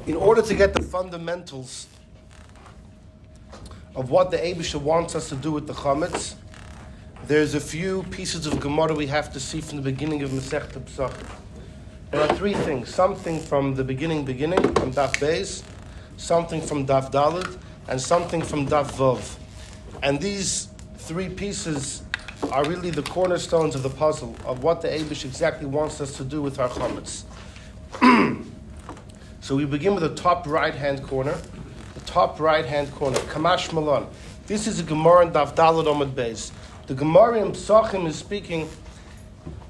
In order to get the fundamentals of what the Eibusha wants us to do with the Chametz, there's a few pieces of Gemara we have to see from the beginning of Masechta Pesach. There are three things: something from the beginning, from Daf Beis, something from Daf Daled, and something from Daf Vav. And these three pieces are really the cornerstones of the puzzle of what the Eibush exactly wants us to do with our Chametz. So we begin with the top right-hand corner. The top right-hand corner, Kamash Malon. This is a Gemara in Daf Daled Omid Beis. The Gemara in Pesachim is speaking,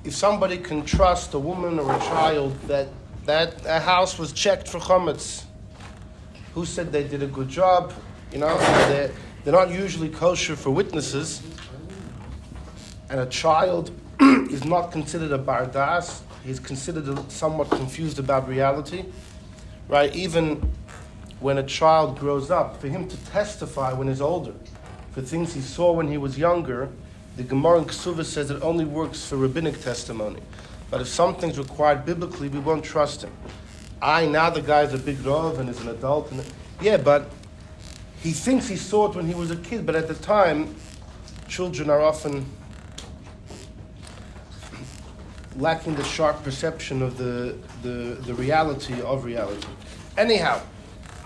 if somebody can trust a woman or a child that a house was checked for Chametz. Who said they did a good job? You know, they're not usually kosher for witnesses. And a child is not considered a bardas. He's considered somewhat confused about reality. Right? Even when a child grows up, for him to testify when he's older, for things he saw when he was younger, the Gemara in Kesuvah says it only works for rabbinic testimony. But if something's required biblically, we won't trust him. Now the guy's a big rov and is an adult. Yeah, but he thinks he saw it when he was a kid, but at the time, children are often lacking the sharp perception of the reality of reality. Anyhow,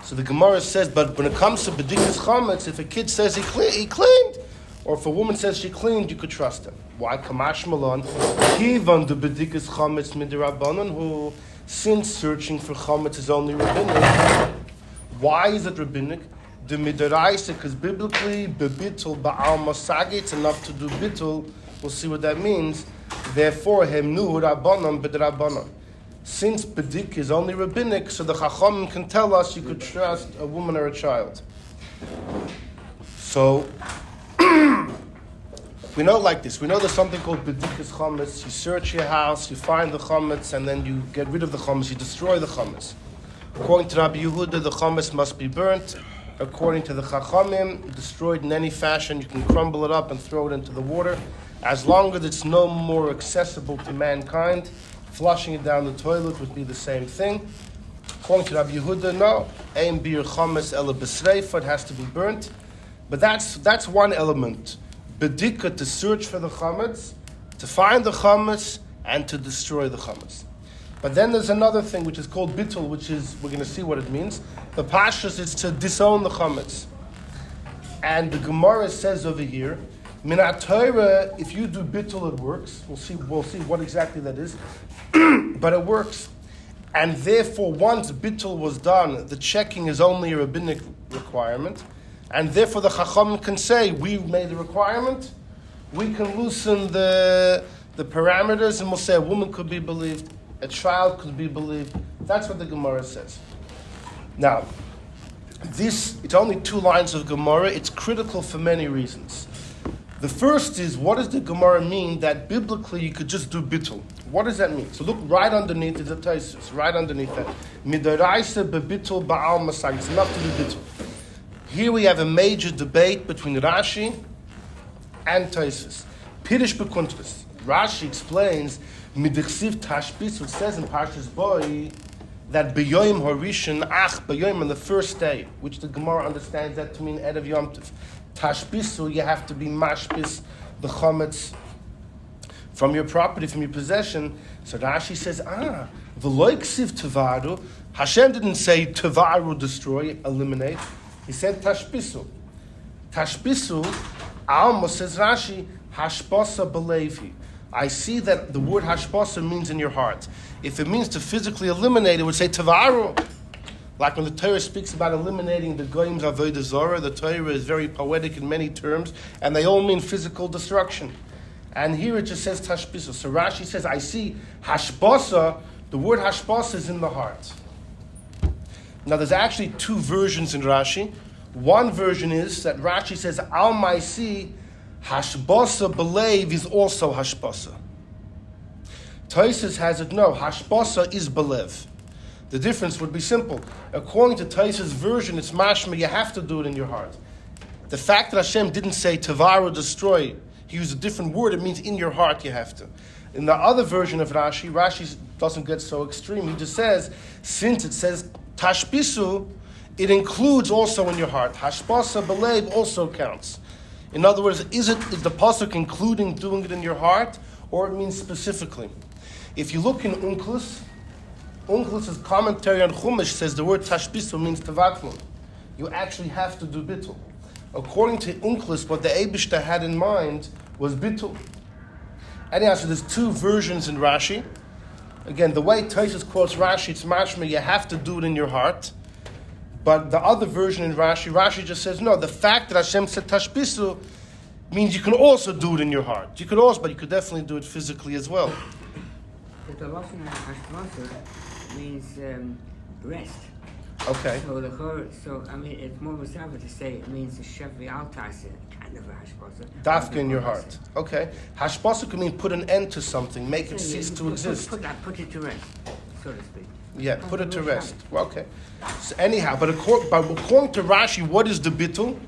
so the Gemara says, but when it comes to B'dikas Chametz, if a kid says he cleaned, or if a woman says she cleaned, you could trust him. Why? Kamash Malon, Kivan the B'dikas Chametz midirabbanon, who since searching for Chametz is only rabbinic. Why is it rabbinic? The midaraisa, because biblically, bebitul ba'al masagi, it's enough to do bitul. We'll see what that means. Therefore, hemnu rabbanon b'drabbanon. Since bedik is only rabbinic, so the Chachamim can tell us you could trust a woman or a child. So, we know like this. We know there's something called bedikas chametz. You search your house, you find the chametz, and then you get rid of the chametz, you destroy the chametz. According to Rabbi Yehuda, the chametz must be burnt. According to the Chachamim, destroyed in any fashion, you can crumble it up and throw it into the water. As long as it's no more accessible to mankind, flushing it down the toilet would be the same thing. According to Rabbi Yehuda, no. Ein bir chametz ela b'sreifa, it has to be burnt. But that's one element. Bedika, to search for the chametz, to find the chametz, and to destroy the chametz. But then there's another thing which is called bitul, which is, we're going to see what it means. The pashtus is to disown the chametz. And the Gemara says over here, Minat Torah, if you do bitul, it works. We'll see what exactly that is. But it works. And therefore, once bitul was done, the checking is only a rabbinic requirement. And therefore, the Chacham can say, we've made the requirement. We can loosen the parameters, and we'll say a woman could be believed, a child could be believed. That's what the Gemara says. Now, it's only 2 lines of Gemara. It's critical for many reasons. The first is, what does the Gemara mean that biblically you could just do bitul? What does that mean? So look right underneath is a Tashbisu, right underneath that. Midaraisa bebitul ba'al masag. It's enough to do bitul. Here we have a major debate between Rashi and Tashbisu. Pirish bekuntres. Rashi explains midichsiv Tashbisu. It says in Parshas Boi that beyoim harishon beyoim on the first day, which the Gemara understands that to mean erev Yom Tov. Tashbisu, you have to be mashbis the chametz from your property, from your possession. So Rashi says, v'lo ksiv tevaru. Hashem didn't say tevaru, destroy, eliminate. He said tashbisu. Tashbisu, almost says Rashi, hashbasa belevi. I see that the word hashbasa means in your heart. If it means to physically eliminate, it would say tevaru. Like when the Torah speaks about eliminating the goyim's avodah zarah, the Torah is very poetic in many terms, and they all mean physical destruction. And here it just says tashbisu. So Rashi says, I see hashbasa, the word hashbasa is in the heart. Now there's actually 2 versions in Rashi. One version is that Rashi says, Al Maisi, hashbasa belev is also hashbasa. Tosfos has it, no, hashbasa is belev. The difference would be simple. According to Tosfos' version, it's mashma, you have to do it in your heart. The fact that Hashem didn't say tevaru, destroy, he used a different word, it means in your heart you have to. In the other version of Rashi doesn't get so extreme. He just says, since it says Tashbisu, it includes also in your heart. Hashbasa beleib also counts. In other words, is the pasuk including doing it in your heart, or it means specifically? If you look in Unclus's commentary on Chumash says the word Tashbisu means tevatlun. You actually have to do bitul. According to Unclus, what the Eibishter had in mind was bitul. Anyhow, so there's two versions in Rashi. Again, the way Tosfos quotes Rashi, it's mashma, you have to do it in your heart. But the other version in Rashi just says, no, the fact that Hashem said Tashbisu means you can also do it in your heart. You could also, but you could definitely do it physically as well. But the lashon Hashbasa means rest. Okay. So I mean, it's more musava to say it means a shevi altase, kind of a Hashbasa. Dafka in your heart. Okay. Hashbasa could mean put an end to something, make it cease to exist. Put it to rest, so to speak. Yeah, put it to rest. Well, okay. So anyhow, but according to Rashi, what is the bitul?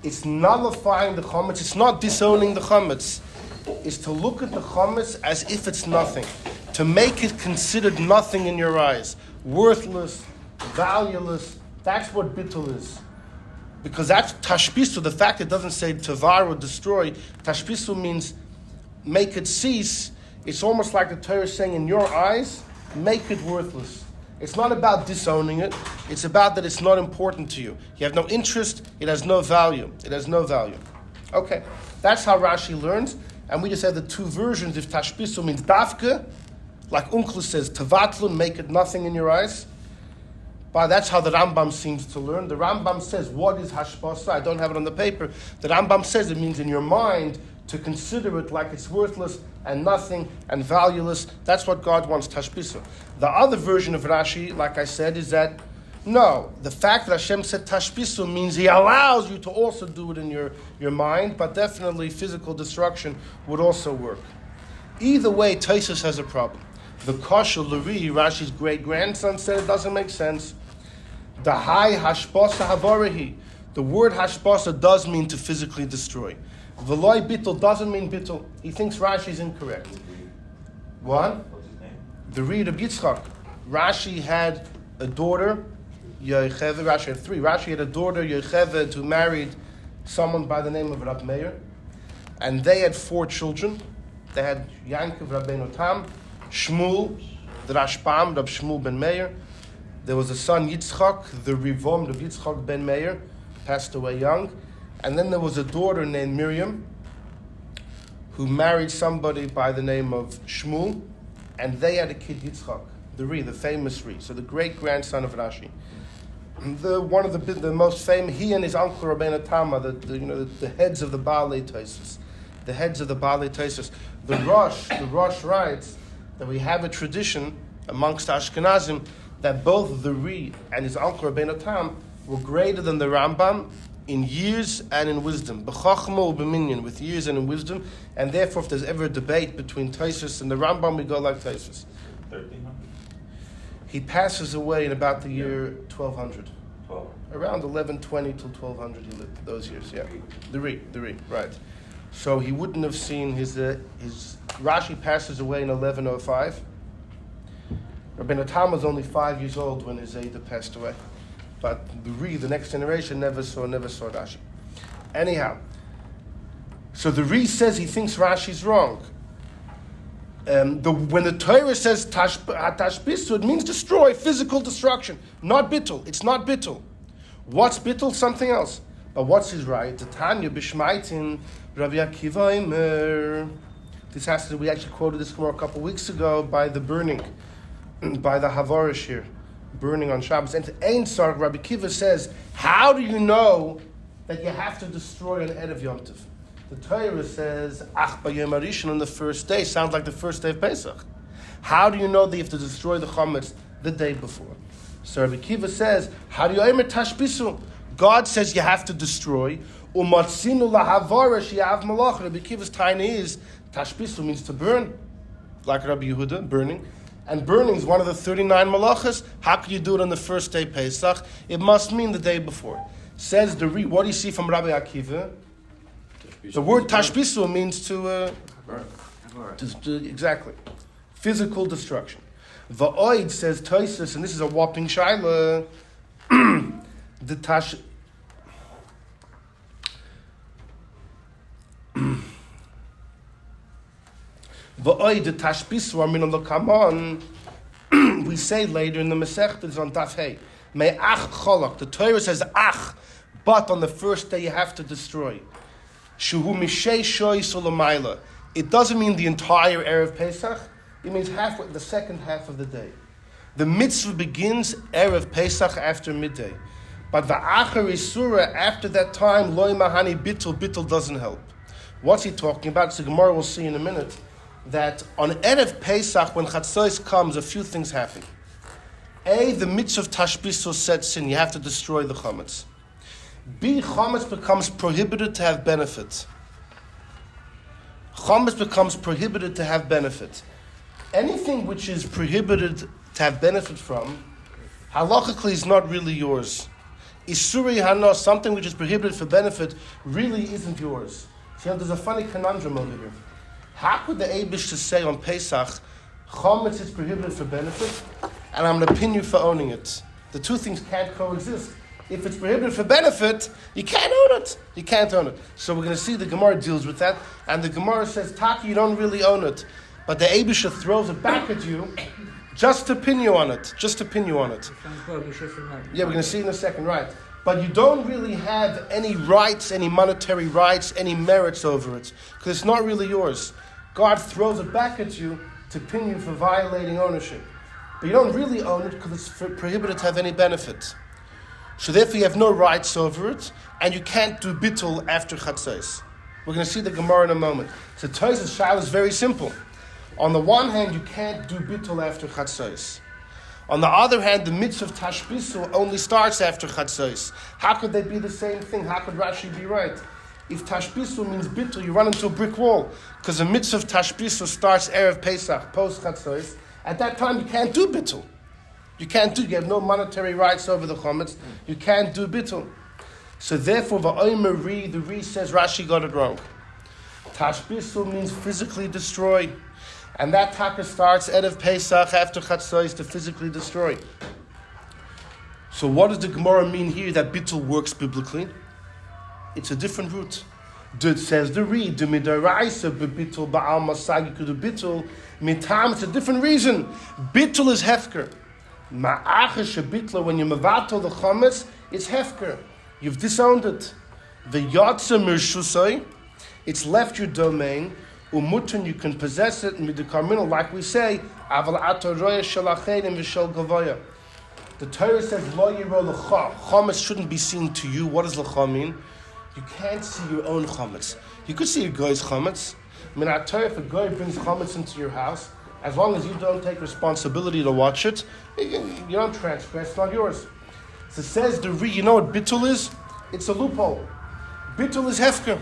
It's nullifying the chametz. It's not disowning the chametz. It's to look at the chametz as if it's nothing. To make it considered nothing in your eyes. Worthless, valueless. That's what bitul is. Because that's tashbisu. The fact it doesn't say tavar or destroy. Tashbisu means make it cease. It's almost like the Torah is saying in your eyes, make it worthless. It's not about disowning it. It's about that it's not important to you. You have no interest. It has no value. It has no value. Okay, that's how Rashi learns. And we just have the two versions. If Tashbisu means dafke, like Unclus says, tavatlun, make it nothing in your eyes. But that's how the Rambam seems to learn. The Rambam says, what is Hashbasa? I don't have it on the paper. The Rambam says it means in your mind to consider it like it's worthless and nothing and valueless. That's what God wants, Tashbisu. The other version of Rashi, like I said, is that no, the fact that Hashem said Tashbisu means He allows you to also do it in your mind, but definitely physical destruction would also work. Either way, Tosfos has a problem. The Kosher Luri, Rashi's great-grandson, said it doesn't make sense. The high Hashbasa Havorahi. The word Hashbasa does mean to physically destroy. V'loi Bitul doesn't mean Bitul. He thinks Rashi is incorrect. What? What's his name? The reed of Yitzchak. Rashi had a daughter, Yocheved. Rashi had three. Rashi had a daughter, Yocheved, who married someone by the name of Rab Meir. And they had 4 children. They had Yankov, Rabbeinu Tam, Shmuel, the Rashbam, Rab Shmuel ben Meir. There was a son, Yitzchak, the Rivom, Rab Yitzchak ben Meir, passed away young. And then there was a daughter named Miriam, who married somebody by the name of Shmuel, and they had a kid, Yitzchak, the famous Ri, so the great-grandson of Rashi. One of the most famous, he and his uncle Rabbeinu Tam, the heads of the Baalei Tosfos. The heads of the Baalei Tosfos. The Rosh writes that we have a tradition amongst Ashkenazim that both the Ri and his uncle Rabbeinu Tam were greater than the Rambam in years and in wisdom. B'chachma u'b'minyan, with years and in wisdom, and therefore if there's ever a debate between Tosfos and the Rambam, we go like Tosfos. 1300? He passes away in about the year 1200. 12. Around 1120 till 1200 he lived, those years, yeah. The Ri, right. So he wouldn't have seen his Rashi passes away in 1105. Rabbeinu Tam was only 5 years old when his Zayda passed away. But the next generation, never saw Rashi. Anyhow, so the Ri says he thinks Rashi's wrong. When the Torah says Tashbisu, it means destroy, physical destruction, not bitul. It's not bitul. What's bitul? Something else. But what's his right? The Tanya Bishmaitin Rabbi Akiva Imer. This has to. We actually quoted this more a couple of weeks ago by the burning, by the Havarish here. Burning on Shabbos. And Ein Sarg, Rabbi Kiva says, how do you know that you have to destroy an Erev Yom Tov? The Torah says, Ach b'yom harishon, on the first day. Sounds like the first day of Pesach. How do you know that you have to destroy the chametz the day before? So Rabbi Kiva says, how do you omer tashbisu? God says you have to destroy. Umatzinu lahavarash yav malach. Rabbi Kiva's tiny is, tashbisu means to burn. Like Rabbi Yehuda, burning. And burning is one of the 39 malachas. How can you do it on the first day Pesach? It must mean the day before. Says the Ri, what do you see from Rabbi Akiva? The word tashbisu means to exactly. Physical destruction. Va'oid says Toisus, and this is a whopping shaila. The Va'oid the Tashbisu Armin Lokamon. We say later in the Masechta, it's on Daf Hey. May ach cholak. The Torah says ach, but on the first day you have to destroy. Shuhu mishei shoy solomayla. It doesn't mean the entire Erev Pesach. It means halfway, the second half of the day. The mitzvah begins Erev Pesach after midday. But the Achar Isura, after that time, loy mahani bitul doesn't help. What's he talking about? So Gemara will see in a minute that on Erev Pesach, when Chatzos comes, a few things happen. A, the mitzvah of Tashbisu sets in, you have to destroy the chametz. B, chametz becomes prohibited to have benefit. Chametz becomes prohibited to have benefit. Anything which is prohibited to have benefit from, halachically is not really yours. Isuri hana, something which is prohibited for benefit, really isn't yours. See, there's a funny conundrum over here. How could the Eibush to say on Pesach, chametz is prohibited for benefit, and I'm going to pin you for owning it? The two things can't coexist. If it's prohibited for benefit, you can't own it. You can't own it. So we're going to see the Gemara deals with that, and the Gemara says, Taki, you don't really own it. But the Eibush throws it back at you just to pin you on it. Just to pin you on it. Yeah, we're going to see in a second, right. But you don't really have any rights, any monetary rights, any merits over it, because it's not really yours. God throws it back at you to pin you for violating ownership. But you don't really own it because it's prohibited to have any benefit. So therefore you have no rights over it, and you can't do bitul after chatzos. We're going to see the Gemara in a moment. So Tosafos Shaila is very simple. On the one hand, you can't do bitul after chatzos. On the other hand, the mitzvah of Tashbisu only starts after chatzos. How could they be the same thing? How could Rashi be right? If Tashbisu means bitul, you run into a brick wall. Because the mitzvah of Tashbisu starts Erev Pesach, post chatzos. At that time, you can't do bitul. You have no monetary rights over the chametz. You can't do bitul. So therefore, the Re says Rashi got it wrong. Tashbisu means physically destroy. And that taka starts Erev Pesach after chatzos to physically destroy. So what does the Gemara mean here that bitul works biblically? It's a different route. It says the Re, the midaraisa bitul ba'al masagi kudu bitul mitam. It's a different reason. Bitul is hefker. Ma'acha shebitla, when you mevatel the chametz, it's hefker. You've disowned it. The yatsa mirshusay, it's left your domain. Umutun, you can possess it. Midakarminal, like we say, aval atoroya shalachedim v'shel gavoya. The Torah says lo yiro l'cha. Chametz shouldn't be seen to you. What does l'cha mean? You can't see your own chametz. You could see a guy's chametz. I mean, I tell you, if a guy brings chametz into your house, as long as you don't take responsibility to watch it, you don't transgress. It's not yours. So it says the Re. You know what bitul is? It's a loophole. Bitul is hefker.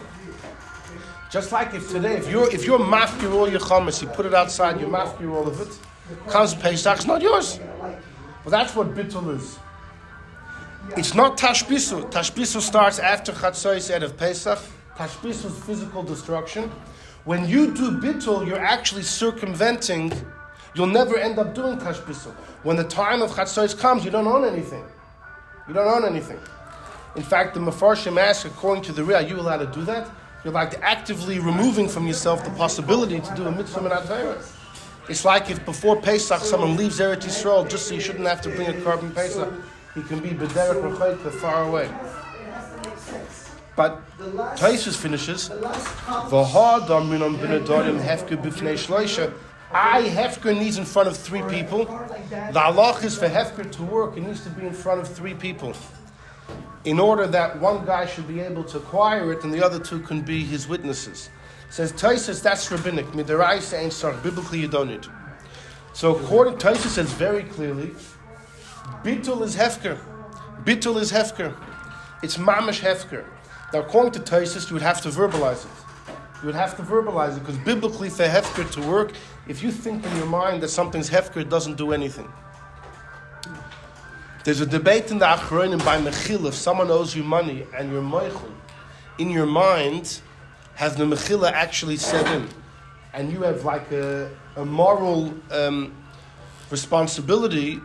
Just like if today, if you're mafkir all your chametz, you put it outside, you're mafkir all of it, comes Pesach, it's not yours. Well, that's what bitul is. It's not Tashbisu. Tashbisu starts after chatzos Erev Pesach. Tashbisu is physical destruction. When you do bitul, you're actually circumventing. You'll never end up doing Tashbisu. When the time of chatzos comes, you don't own anything. You don't own anything. In fact, the Mefarshim ask, according to the Re, are you allowed to do that? You're like actively removing from yourself the possibility to do a mitzvah min HaTorah. It's like if before Pesach someone leaves Eretz Yisrael just so you shouldn't have to bring a carbon Pesach. He can be b'derech rechayta, far away. But Tosafos finishes, v'ha'adam minon b'nedarim hefker b'fnei shloisha. Hefker needs in front of three people. The halach is for hefker to work, it needs to be in front of three people, in order that one guy should be able to acquire it and the other two can be his witnesses. Says Tosafos, that's rabbinic. Midaraisa ain't sarch. Biblically, you don't need to. So according to Tosafos, says very clearly, bitul is hefker. Bitul is hefker. It's mamish hefker. Now, according to Tosafos, you would have to verbalize it. You would have to verbalize it because biblically, for hefker to work, if you think in your mind that something's hefker, it doesn't do anything. There's a debate in the Achronim by Mechila. If someone owes you money and you're moichel, in your mind, has the Mechila actually set in? And you have like a moral responsibility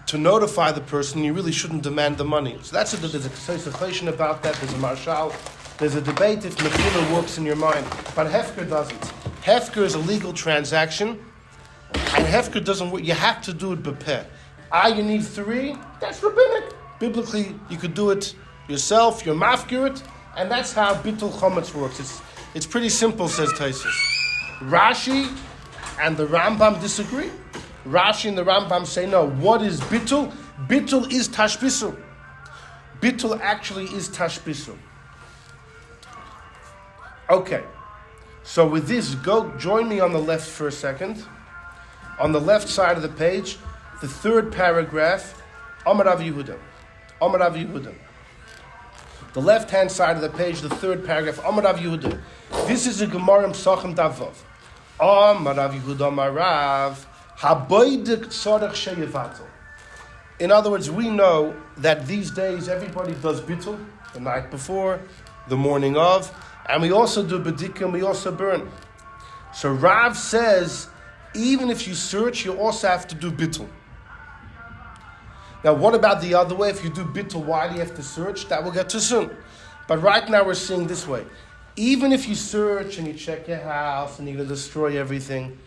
to notify the person. You really shouldn't demand the money. So there's a question about that. There's a marshal. There's a debate if Mevatel works in your mind, but Hefker doesn't. Hefker is a legal transaction, and Hefker doesn't work. You have to do it b'peh. You need 3. That's rabbinic. Biblically, you could do it yourself. You're mafkir it, and that's how Bitul Chametz works. It's pretty simple, says Taisus. Rashi and the Rambam disagree. Rashi and the Rambam say no. What is Bitul? Bitul is Tashbisu. Bitul actually is Tashbisu. Okay, so with this, join me on the left for a second. On the left side of the page, the 3rd paragraph, Amar Rav Yehuda. Amar Rav Yehuda. The left-hand side of the page, the 3rd paragraph, Amar Rav Yehuda. This is a Gemara Pesach Davav. Amar Rav Yehuda Amar Rav, Haboidik Tzorech Sheyevatel. In other words, we know that these days everybody does Bitul, the night before, the morning of, and we also do B'dika and we also burn. So Rav says, even if you search, you also have to do Bitul. Now, what about the other way? If you do Bitul, why do you have to search? That we'll get to soon. But right now we're seeing this way. Even if you search and you check your house and you're going to destroy everything,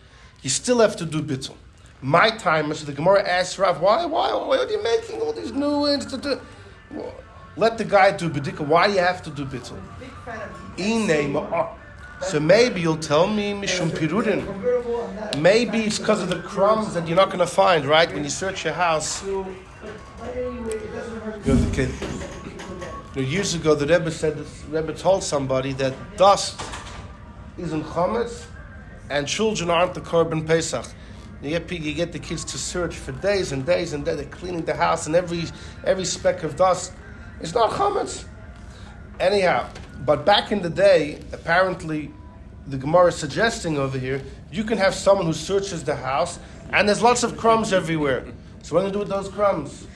you still have to do Bitul. My time, so the Gemara asks Rav, why are you making all these new ones to do? Well, let the guy do B'dika. Why do you have to do Bitul? So maybe you'll tell me, Mishum Pirurin. Maybe it's because of the crumbs that you're not going to find, right? When you search your house. Years ago, the Rebbe told somebody that dust isn't chametz and children aren't the korban Pesach. You get the kids to search for days and days and days. They're cleaning the house, and every speck of dust is not chametz. Anyhow, but back in the day, apparently, the Gemara is suggesting over here, you can have someone who searches the house, and there's lots of crumbs everywhere. So what are you going to do with those crumbs?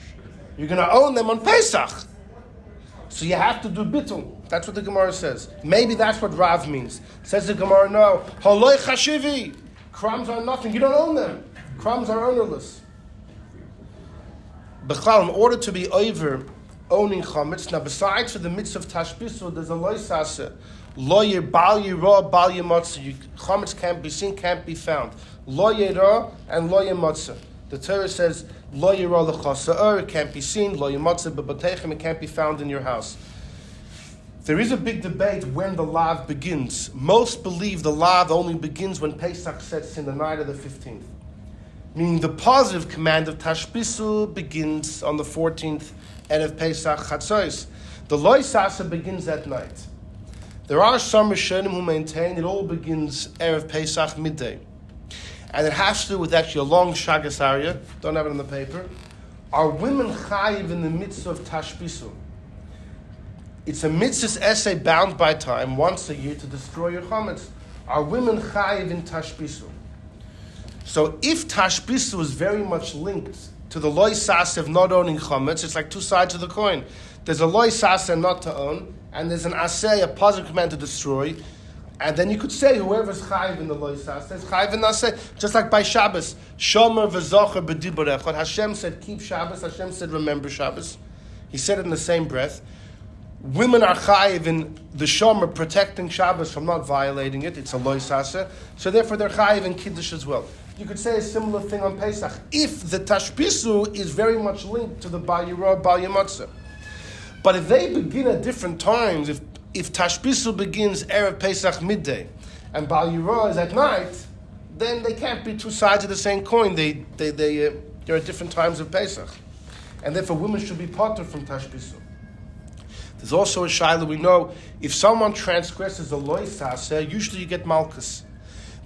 You're going to own them on Pesach. So you have to do Bitul. That's what the Gemara says. Maybe that's what Rav means. Says the Gemara, no. Haloi chashivi. Crumbs are nothing. You don't own them. Crumbs are ownerless. B'chlal, in order to be over owning chametz, now besides for the mitzvah of Tashbisu, there's a loisase. Lo bal yira, bal yemotza. Chametz can't be seen, can't be found. Lo yira and lo yemotza. The Torah says, Lo yira l'chasa'or, it can't be seen. Lo yemotza b'batechem, it can't be found in your house. There is a big debate when the lav begins. Most believe the lav only begins when Pesach sets in the night of the 15th. Meaning the positive command of Tashbisu begins on the 14th and of Pesach Chatzos. The loisase begins that night. There are some Rishonim who maintain it all begins Erev Pesach midday. And it has to do with actually a long Shagas area. Don't have it on the paper. Are women chayiv in the mitzvah of Tashbisu? It's a mitzvah essay bound by time once a year to destroy your chametz. Are women chayiv in Tashbisu? So if Tashbisu is very much linked to the loy sase of not owning chametz, it's like two sides of the coin. There's a loy sase not to own, and there's an asay, a positive command to destroy. And then you could say whoever's chayiv in the loy sase is chayiv in asay, just like by Shabbos. Shomer v'zocher b'diborechot. Hashem said keep Shabbos. Hashem said remember Shabbos. He said it in the same breath. Women are chayiv in the shomer, protecting Shabbos from not violating it. It's a loy sase. So therefore they're chayiv in Kiddush as well. You could say a similar thing on Pesach. If the Tashbisu is very much linked to the Bal Yirah, Bal Yemotza. But if they begin at different times, if Tashbisu begins Erev Pesach midday, and Bal Yirah is at night, then they can't be two sides of the same coin. They're at different times of Pesach. And therefore women should be parted from Tashbisu. There's also a shaila, we know, if someone transgresses a loy saseh, usually you get malchus.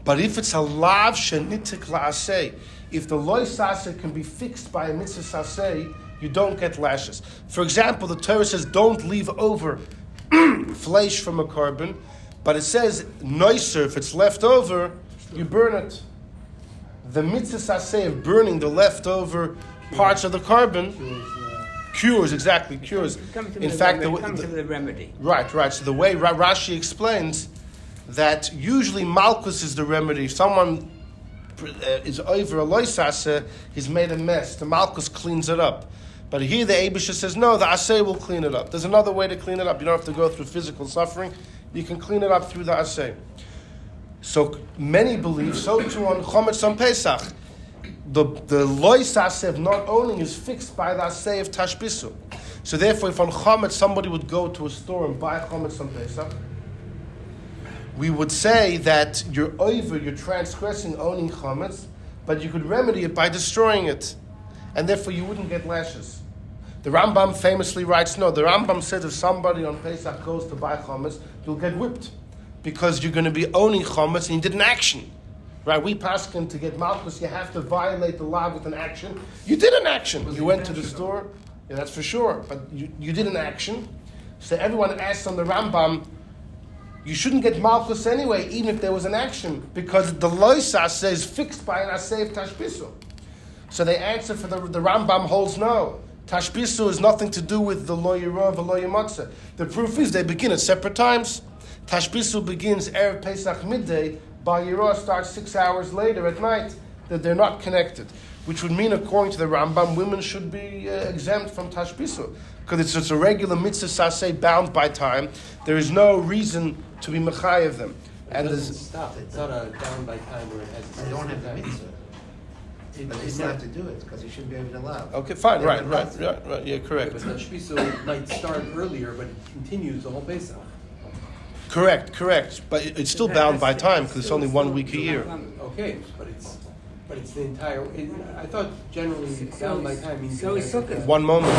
But if it's a lav shenitik la'aseh, if the loy saseh can be fixed by a mitzvah saseh, you don't get lashes. For example, the Torah says don't leave over flesh from a korban, but it says noiser, if it's left over, you burn it. The mitzvah saseh of burning the leftover parts of the korban cures. In fact, the remedy. Right. So the way Rashi explains that usually malchus is the remedy. If someone is over a loisase, he's made a mess. The Malchus cleans it up. But here the Eibusha says, no, the Aseh will clean it up. There's another way to clean it up. You don't have to go through physical suffering. You can clean it up through the Aseh. So many believe, so too on Chametz on Pesach. The loisase of not owning is fixed by the Aseh of Tashbisu. So therefore, if on Chametz somebody would go to a store and buy Chametz on Pesach, we would say that you're transgressing owning chametz, but you could remedy it by destroying it, and therefore you wouldn't get lashes. The Rambam famously writes, no, the Rambam says if somebody on Pesach goes to buy chametz, you'll get whipped, because you're going to be owning chametz and you did an action. Right? We paskin to get malchus, you have to violate the law with an action. You did an action. You went to the store, yeah, that's for sure, but you did an action. So everyone asks on the Rambam, you shouldn't get malchus anyway, even if there was an action, because the loisase is fixed by an aseh of tashbisu. So they answer for the Rambam holds no. Tashbisu has nothing to do with the lo yirah and lo yimatzeh. The proof is they begin at separate times. Tashbisu begins Erev Pesach midday, Bar Yirah starts 6 hours later at night, that they're not connected. Which would mean, according to the Rambam, women should be exempt from Tashbisu. Because it's just a regular mitzvah saseh bound by time. There is no reason to be mechayev them. And it doesn't stop. It's not a bound by time where it has. They don't have the mitzvah. But they still have to do it because you shouldn't be able to allow. Okay, fine, right, yeah, correct. But Tashbisu might start earlier, but it continues the whole Pesach. Correct. But it's still bound by time because it's only 1 week a year. Okay, but it's the entire. I thought generally bound by time means. So it's Sukkot. 1 moment.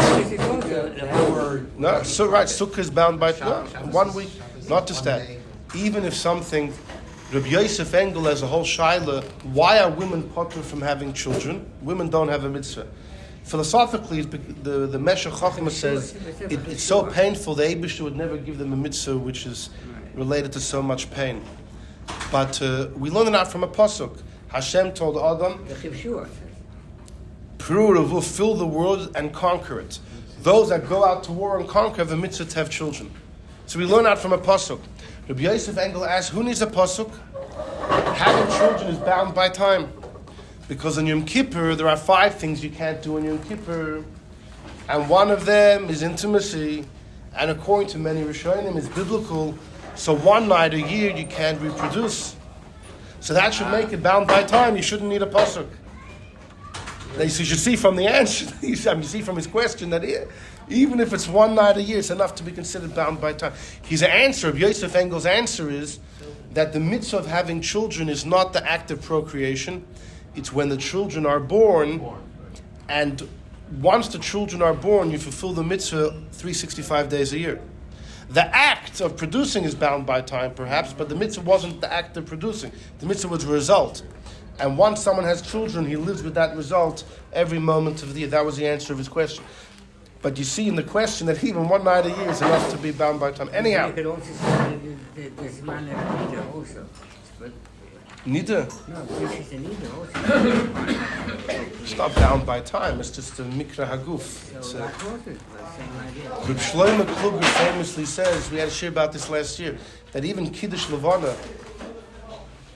No, so right, Sukkah is bound by 1 week. Not just that. Even if something, Rabbi Yosef Engel has a whole shaila, why are women potter from having children? Women don't have a mitzvah. Philosophically, the Meshech Chochmah says it's so painful, the Eibusha would never give them a mitzvah which is related to so much pain. But we learn it out from a pasuk. Hashem told Adam, Pru fill the world and conquer it. Those that go out to war and conquer have a mitzvah to have children. So we learn out from a pasuk. Rabbi Yosef Engel asks, who needs a pasuk? Having children is bound by time. Because on Yom Kippur, there are 5 things you can't do on Yom Kippur. And one of them is intimacy. And according to many Rishonim, it's biblical. So 1 night a year you can't reproduce. So that should make it bound by time. You shouldn't need a pasuk. Now, you should see from the answer, you see from his question that even if it's 1 night a year, it's enough to be considered bound by time. His answer, Yosef Engel's answer is that the mitzvah of having children is not the act of procreation. It's when the children are born. And once the children are born, you fulfill the mitzvah 365 days a year. The act of producing is bound by time, perhaps, but the mitzvah wasn't the act of producing. The mitzvah was a result. And once someone has children, he lives with that result every moment of the year. That was the answer of his question. But you see in the question that even 1 night a year is enough to be bound by time. Anyhow. You could also say there's man Nida also. But Nida? No, this is a Nida also. It's not bound by time, it's just a mikra haguf. So that was it, the same idea. Reb Shlomo Kluger famously says, we had a share about this last year, that even Kiddush Levana,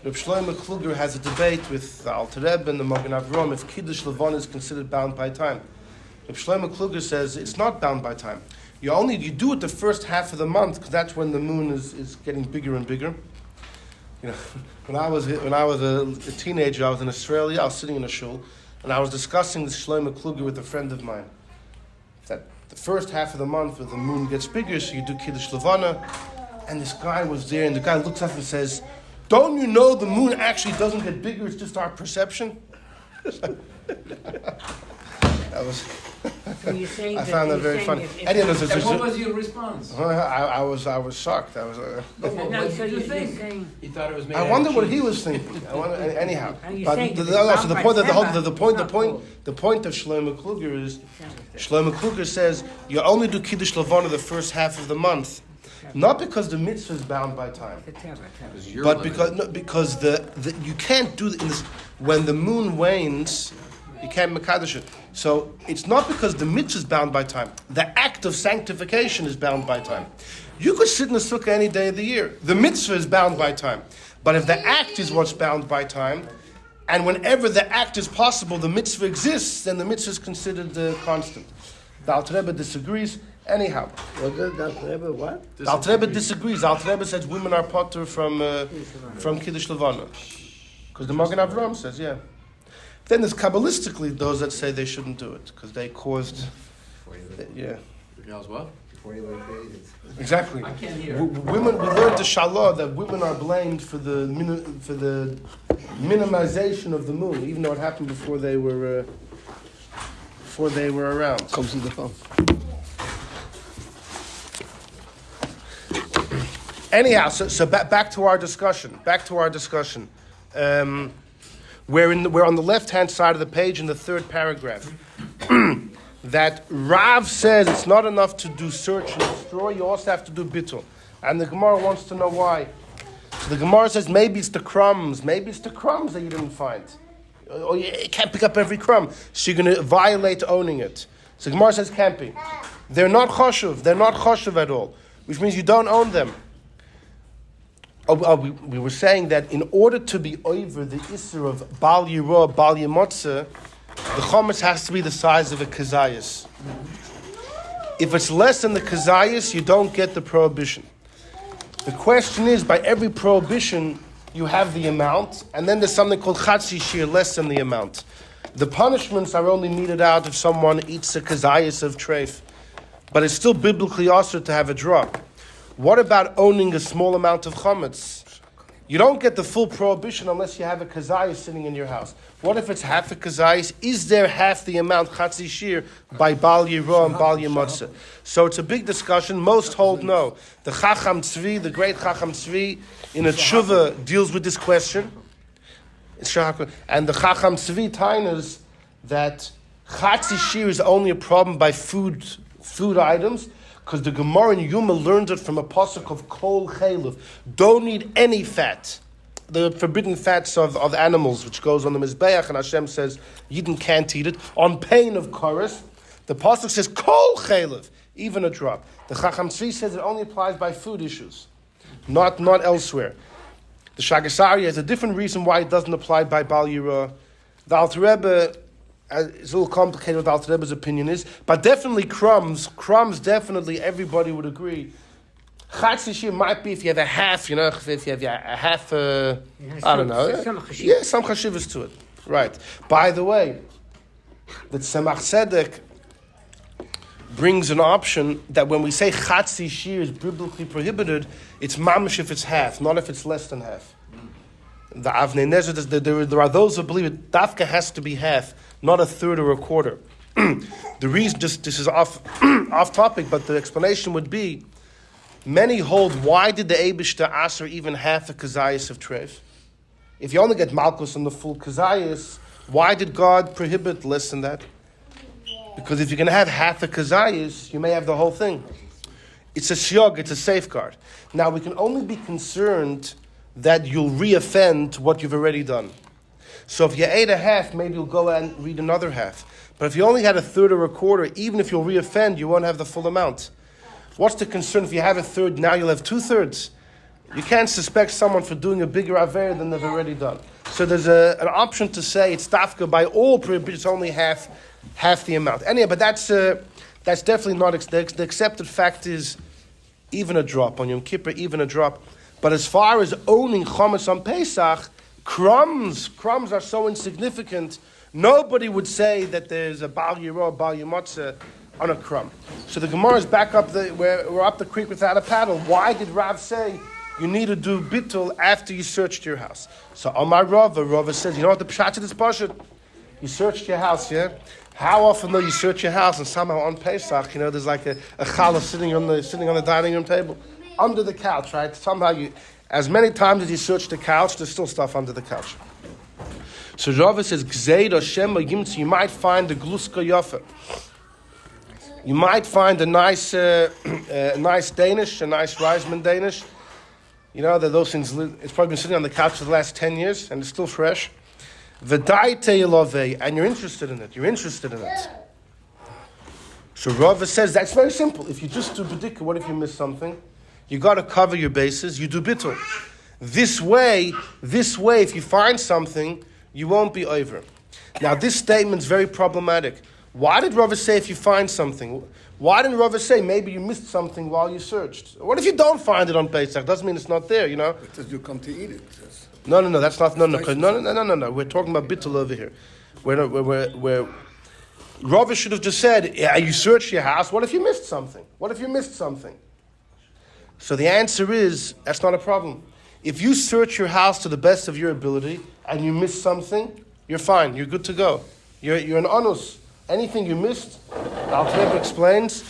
Reb Shlomo Kluger has a debate with the Alter Rebbe and the Magen Avraham if Kiddush Levana is considered bound by time. Reb Shlomo Kluger says it's not bound by time. You do it the first half of the month because that's when the moon is getting bigger and bigger. You know, when I was a teenager, I was in Australia. I was sitting in a shul, and I was discussing this Shlomo Kluger with a friend of mine. That the first half of the month, where the moon gets bigger, so you do Kiddush Levana. And this guy was there, and the guy looks up and says, "Don't you know the moon actually doesn't get bigger? It's just our perception." That was. I found that very funny. And what was your response? I was shocked. I was. So you're saying He thought it was. I wonder what he was thinking. Anyhow, but the point of Shlomo Kluger is Shlomo Kluger says you only do Kiddush Levana the first half of the month, not because the mitzvah is bound by time, but because you can't do in this when the moon wanes. You can't mekadosh it. So it's not because the mitzvah is bound by time. The act of sanctification is bound by time. You could sit in a sukkah any day of the year. The mitzvah is bound by time. But if the act is what's bound by time, And whenever the act is possible, the mitzvah exists, then the mitzvah is considered constant. The Alter Rebbe disagrees. Anyhow, The Alter Rebbe disagrees. The Alter Rebbe says women are potter from Kiddush Levana. Because the Magen Avraham says, yeah. Then there's Kabbalistically those that say they shouldn't do it, because they caused... Yeah. Before you were created. Exactly. I can't hear. Women, we learned the Shalah that women are blamed for the minimization of the moon, even though it happened before they were around. Comes in the phone. Anyhow, so back to our discussion. We're on the left-hand side of the page in the third paragraph. That Rav says it's not enough to do search and destroy, you also have to do bitul. And the Gemara wants to know why. So the Gemara says maybe it's the crumbs that you didn't find. Or you can't pick up every crumb, so you're going to violate owning it. So the Gemara says can't be. They're not choshev at all, which means you don't own them. We were saying that in order to be over the Isser of Bal Yirah, Bal Yemotze, the chametz has to be the size of a kazayas. If it's less than the kazayas, you don't get the prohibition. The question is, by every prohibition, you have the amount, and then there's something called chatzi shir, less than the amount. The punishments are only meted out if someone eats a kazayas of treif, but it's still biblically also to have a drop. What about owning a small amount of chametz? You don't get the full prohibition unless you have a kazayas sitting in your house. What if it's half a kazayas? Is there half the amount chatzi shir by Bal Yirah and Bal Yemotze? So it's a big discussion. Most hold no. The Chacham Tzvi, the great Chacham Tzvi, in a tshuva deals with this question. And the Chacham Tzvi tainas that chatzi shir is only a problem by food items, because the Gemara in Yuma learned it from a pasuk of kol chaylev. Don't eat any fat. The forbidden fats of animals, which goes on the Mizbeach, and Hashem says, Yidden can't eat it, on pain of chorus. The pasuk says, kol chaylev, even a drop. The Chacham Tzvi says it only applies by food issues, not elsewhere. The Shagasari has a different reason why it doesn't apply by Bal Yirah. The Alter Rebbe, it's a little complicated what the Alter Rebbe's opinion is, but definitely crumbs definitely everybody would agree. Chatzi shir might be if you have a half, if you have a half, I don't know. Some chashivas to it. Right. By the way, the Tzemach Tzedek brings an option that when we say chatzi shir is biblically prohibited, it's mamish if it's half, not if it's less than half. The Avnei Nezer, there are those who believe it, dafka has to be half, not a third or a quarter. The reason, this is off topic, but the explanation would be, many hold, why did the Eibishter aser even half a kazayas of treif? If you only get malchus on the full kazayas, why did God prohibit less than that? Because if you're going to have half a kazayas, you may have the whole thing. It's a shiog, it's a safeguard. Now, we can only be concerned that you'll re-offend what you've already done. So if you ate a half, maybe you'll go and read another half. But if you only had a third or a quarter, even if you'll re-offend, you won't have the full amount. What's the concern? If you have a third, now you'll have 2/3. You can't suspect someone for doing a bigger aver than they've already done. So there's an option to say it's dafka by all prohibitions, it's only half the amount. Anyway, but that's definitely not, the accepted fact is even a drop. On Yom Kippur, even a drop. But as far as owning chametz on Pesach, crumbs are so insignificant, nobody would say that there's a Bal Yirah, Bal Yemotze on a crumb. So the Gemara is back up we're up the creek without a paddle. Why did Rav say you need to do bitul after you searched your house? So Amar Rava says, you know what the pshat of this pashut? You searched your house, yeah? How often though you search your house and somehow on Pesach, there's like a challah sitting on the dining room table, under the couch, right? Somehow as many times as you search the couch, there's still stuff under the couch. So Rava says, Gzeid Hashem Yimtzi, you might find the gluska yafa. You might find a nice Danish, a nice Reisman Danish. That those things, it's probably been sitting on the couch for the last 10 years and it's still fresh. And you're interested in it. So Rava says that's very simple. If you just do bedikah, what if you miss something? You got to cover your bases. You do bitul. This way, if you find something, you won't be over. Now, this statement is very problematic. Why did Rava say if you find something? Why didn't Rava say maybe you missed something while you searched? What if you don't find it on Pesach? Doesn't mean it's not there, you know? Because you come to eat it. No, that's not, no. We're talking about Bitul over here. Where Rava should have just said, yeah, you searched your house, what if you missed something? So the answer is, that's not a problem. If you search your house to the best of your ability and you miss something, you're fine. You're good to go. You're an onus. Anything you missed, the Alter Rebbe explains,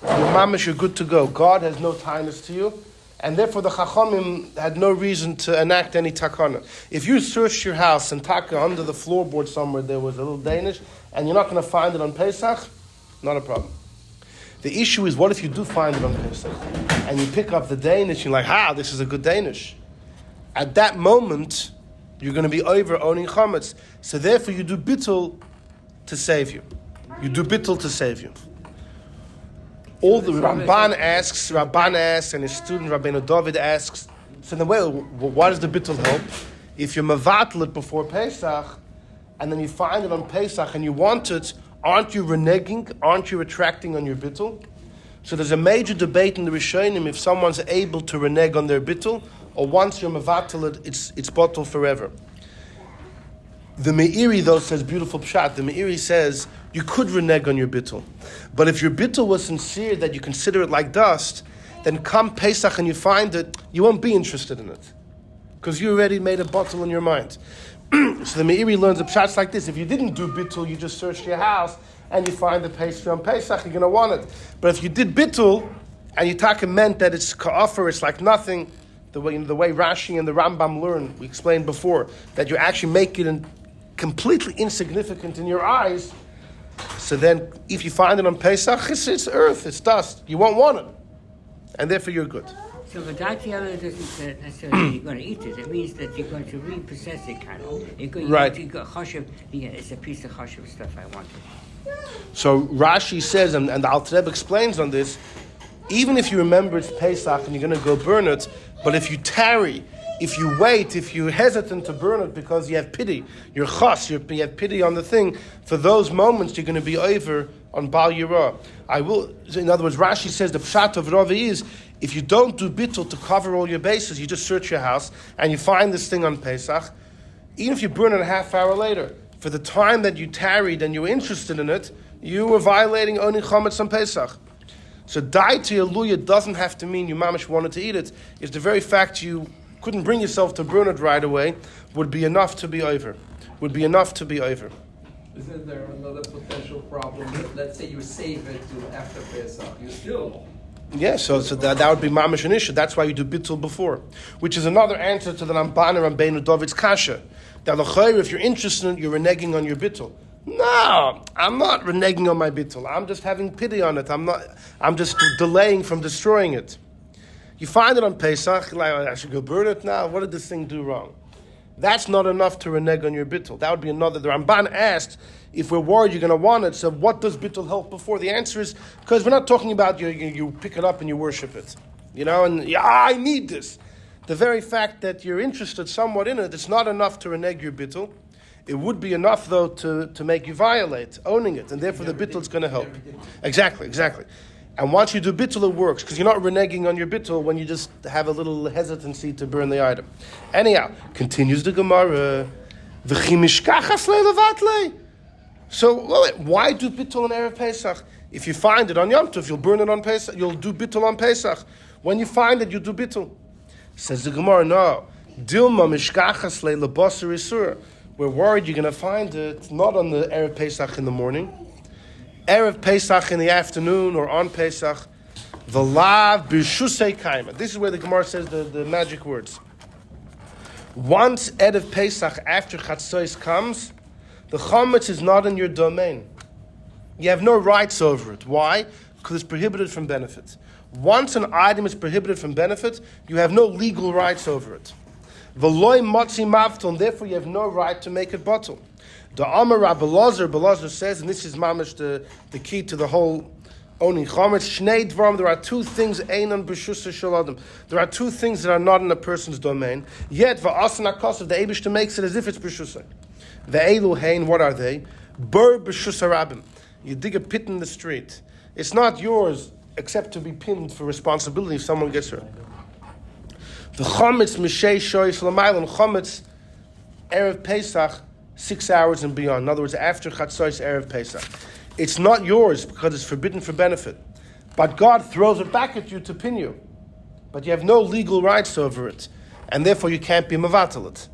you're mamish, you're good to go. God has no tightness to you, and therefore the Chachamim had no reason to enact any takana. If you searched your house and taka under the floorboard somewhere there was a little Danish, and you're not going to find it on Pesach, not a problem. The issue is, what if you do find it on Pesach, and you pick up the Danish, and you're like, this is a good Danish. At that moment, you're going to be over owning chametz. So therefore you do bitul to save you. All the Ramban asks, and his student Rabbeinu David asks, so then why does the bitul help? If you're Mevatel it before Pesach, and then you find it on Pesach and you want it, aren't you reneging? Aren't you retracting on your bitul? So there's a major debate in the Rishonim if someone's able to renege on their bitul, or once you're Mevatel it, it's bottled forever. The Meiri, though, says beautiful pshat. The Meiri says you could renege on your bitul. But if your bitul was sincere, that you consider it like dust, then come Pesach and you find it, you won't be interested in it. Because you already made a bottle in your mind. So the Meiri learns the pshat's like this. If you didn't do bitul, you just searched your house, and you find the pastry on Pesach, you're going to want it. But if you did bitul, and you taka meant that it's ka'afar, it's like nothing, the way Rashi and the Rambam learn, we explained before, that you actually make it completely insignificant in your eyes, so then if you find it on Pesach, it's earth, it's dust. You won't want it. And therefore you're good. So Vadati doesn't necessarily you're going to eat it. It means that you're going to repossess it, kind of. Right. It's a piece of chashuv stuff I wanted. So Rashi says, and the Alter Rebbe explains on this, even if you remember it's Pesach and you're going to go burn it, but if you tarry, if you wait, if you're hesitant to burn it because you have pity, you're chas, you have pity on the thing, for those moments you're going to be over on Bal Yirah. In other words, Rashi says the pshat of Rava is, if you don't do bitul to cover all your bases, you just search your house and you find this thing on Pesach, even if you burn it a half hour later, for the time that you tarried and you were interested in it, you were violating owning chametz on Pesach. So dai to Yaluya doesn't have to mean you mamish wanted to eat it. It's the very fact you couldn't bring yourself to burn it right away would be enough to be over. Isn't there another potential problem? Let's say you save it to after Pesach. You still... Yeah, so that would be mamish an issue. That's why you do bitul before. Which is another answer to the Ramban and Rabbeinu David's kasha. That if you're interested in it, you're reneging on your bitul. No, I'm not reneging on my bitul. I'm just having pity on it. I'm just delaying from destroying it. You find it on Pesach, like, I should go burn it now. What did this thing do wrong? That's not enough to renege on your bitul. That would be another. The Ramban asked, if we're worried you're going to want it, so what does bitul help before? The answer is, because we're not talking about you pick it up and you worship it. I need this. The very fact that you're interested somewhat in it, it's not enough to renege your bitul. It would be enough, though, to make you violate owning it, and therefore the bitul is going to help. Exactly. And once you do bitul, it works, because you're not reneging on your bitul when you just have a little hesitancy to burn the item. Anyhow, continues the Gemara. So, why do bitul on Erev Pesach? If you find it on Yom Tov, you'll burn it on Pesach. You'll do bitul on Pesach. When you find it, you do bitul. Says the Gemara, no. Dilma mishkachas le'lebasar isur. We're worried you're going to find it not on the Erev Pesach in the morning, Erev Pesach in the afternoon, or on Pesach. V'lav b'shusei kaima. This is where the Gemara says the magic words. Once Erev Pesach after Chatzos comes, the chametz is not in your domain. You have no rights over it. Why? Because it's prohibited from benefit. Once an item is prohibited from benefit, you have no legal rights over it. V'loi motzi mavtal, and therefore you have no right to make it bottle. The Amar Rabbi Belazar says, and this is mamish the key to the whole owning chametz, shnei dvarim, there are two things, einan b'shusa shel adam. There are two things that are not in a person's domain. Yet, v'asan hakasav, the Eibishter makes it as if it's b'shusa. The Elu Hain, what are they? Bur b'shus harabim. You dig a pit in the street. It's not yours except to be pinned for responsibility if someone gets hurt. The Chametz Mishei Shoyis L'maylan Chametz Erev Pesach 6 hours and beyond. In other words, after Chatzos Erev Pesach. It's not yours because it's forbidden for benefit. But God throws it back at you to pin you. But you have no legal rights over it. And therefore you can't be Mevatel it.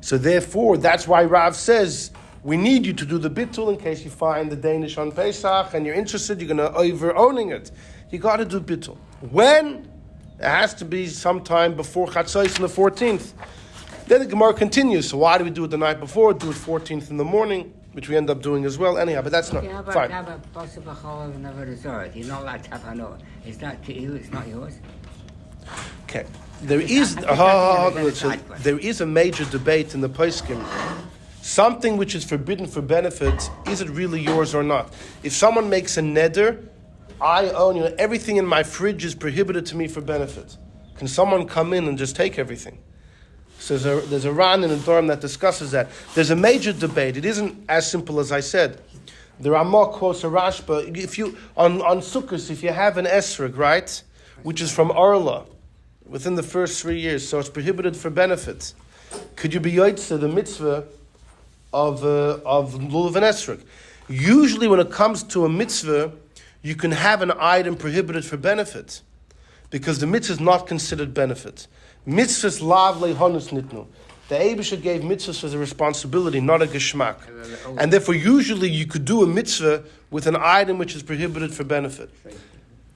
So therefore, that's why Rav says, we need you to do the Bitul in case you find the Danish on Pesach and you're interested, you're going to over-owning it. You got to do Bitul. When? It has to be sometime before Chatzos on the 14th. Then the Gemara continues. So why do we do it the night before? Do it 14th in the morning, which we end up doing as well. Anyhow, but that's not fine. You're not allowed to have an Is that to you? It's not yours? Okay. There is a major debate in the Poskim. Something which is forbidden for benefit, is it really yours or not? If someone makes a neder, I own, everything in my fridge is prohibited to me for benefit. Can someone come in and just take everything? So there's a Ran in a Durham that discusses that. There's a major debate. It isn't as simple as I said. The Ramah quotes a Rashba. If you on Sukkot, if you have an esrog, right, which is from Orla, within the first 3 years, so it's prohibited for benefit. Could you be yotzeh the mitzvah of lulav and esrog? Usually, when it comes to a mitzvah, you can have an item prohibited for benefit, because the mitzvah is not considered benefit. Mitzvahs lav leihonus nitnu. The Eibusha gave mitzvahs as a responsibility, not a geschmack. And therefore, usually you could do a mitzvah with an item which is prohibited for benefit.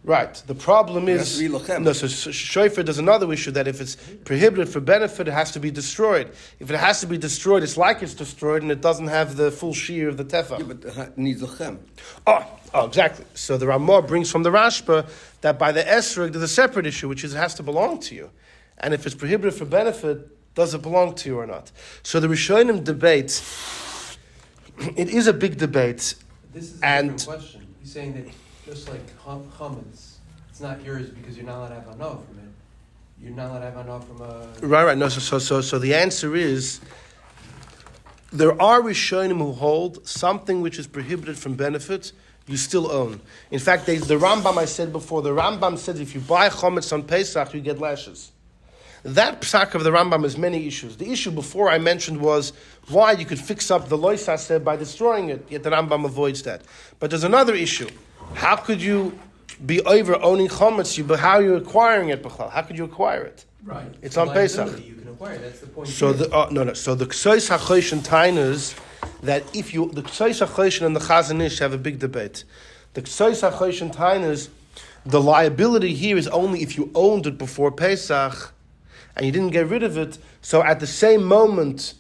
Right. The problem is, so shofar does another issue, that if it's prohibited for benefit, it has to be destroyed. If it has to be destroyed, it's like it's destroyed and it doesn't have the full shear of the tefach. Yeah, but it needs a chem. Oh, exactly. So the Ramah brings from the Rashba that by the esrog, there's a separate issue, which is it has to belong to you. And if it's prohibited for benefit, does it belong to you or not? So the Rishonim debate, it is a big debate. This is a different question. He's saying that just like chametz, it's not yours because you're not allowed to have anah from it. You're not allowed to have anah from a... Right. No, so the answer is, there are Rishonim who hold something which is prohibited from benefit, you still own. In fact, the Rambam I said before, the Rambam said if you buy chametz on Pesach, you get lashes. That psak of the Rambam has many issues. The issue before I mentioned was why you could fix up the loisaseh by destroying it, yet the Rambam avoids that. But there's another issue. How could you be over owning chametz? But how are you acquiring it, B'chlal? How could you acquire it? Right. It's on Pesach. You can acquire it. That's the point. So So the K'sois HaChosh and Tainas, that if you, the K'sois HaChosh and the Chazon Ish have a big debate. The K'sois HaChosh and Tainas, the liability here is only if you owned it before Pesach and you didn't get rid of it. So at the same moment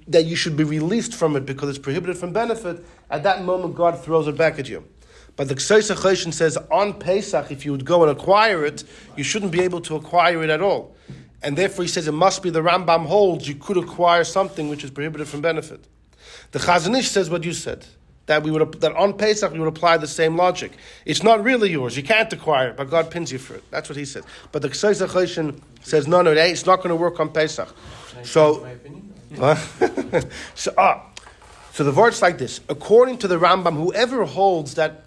that you should be released from it because it's prohibited from benefit, at that moment God throws it back at you. But the K'sois HaChosh says on Pesach, if you would go and acquire it, you shouldn't be able to acquire it at all. And therefore he says it must be the Rambam holds you could acquire something which is prohibited from benefit. The Chazon Ish says what you said, that on Pesach we would apply the same logic. It's not really yours, you can't acquire it, but God pins you for it. That's what he said. But the K'sois HaChosh says no, it's not going to work on Pesach. So, my opinion? so the word's like this. According to the Rambam, whoever holds that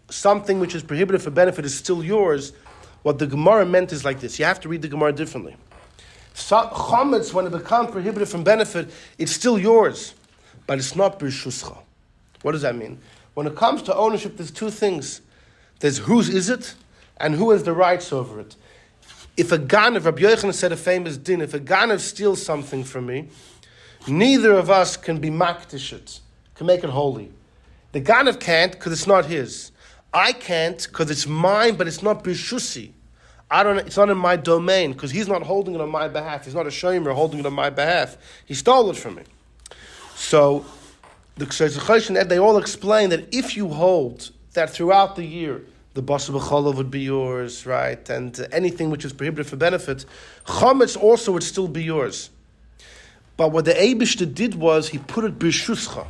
something which is prohibited for benefit is still yours, what the Gemara meant is like this. You have to read the Gemara differently. Chametz, when it becomes prohibited from benefit, it's still yours, but it's not b'rshuscha. What does that mean? When it comes to ownership, there's two things. There's whose is it, and who has the rights over it. If a ganav, Rabbi Yochanan said a famous din, if a ganav steals something from me, neither of us can be makdish it, can make it holy. The ganav can't because it's not his. I can't because it's mine, but it's not b'shusi. It's not in my domain because he's not holding it on my behalf. He's not a shomer holding it on my behalf. He stole it from me. So the K'sois HaChosh, they all explain that if you hold that throughout the year, the basar b'cholav would be yours, right? And anything which is prohibited for benefit, chametz also would still be yours. But what the Eibishter did was he put it b'shuscha.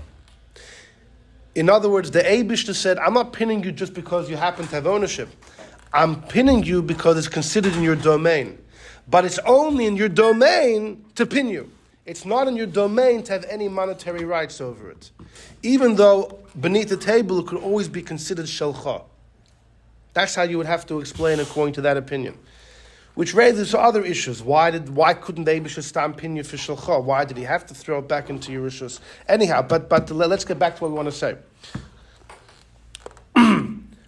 In other words, the Eibishter said, I'm not pinning you just because you happen to have ownership. I'm pinning you because it's considered in your domain. But it's only in your domain to pin you. It's not in your domain to have any monetary rights over it. Even though beneath the table it could always be considered shelcha. That's how you would have to explain according to that opinion. Which raises other issues. Why couldn't the Eibusha stamp in you for shelcha? Why did he have to throw it back into Yerushus? Anyhow, but let's get back to what we want to say.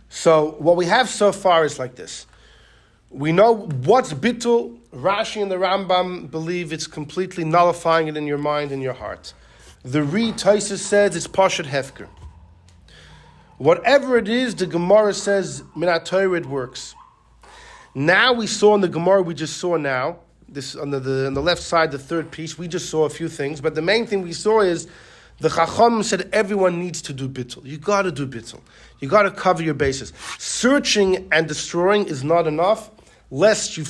So what we have so far is like this. We know what's Bitul. Rashi and the Rambam believe it's completely nullifying it in your mind and your heart. The Taisus says it's Bitul Hefker. Whatever it is, the Gemara says Minat Torah it works. Now we saw in the Gemara we just saw now, this on the left side, the third piece, we just saw a few things, but the main thing we saw is the Chacham said everyone needs to do Bitul. You got to do Bitul. You got to cover your bases. Searching and destroying is not enough, lest you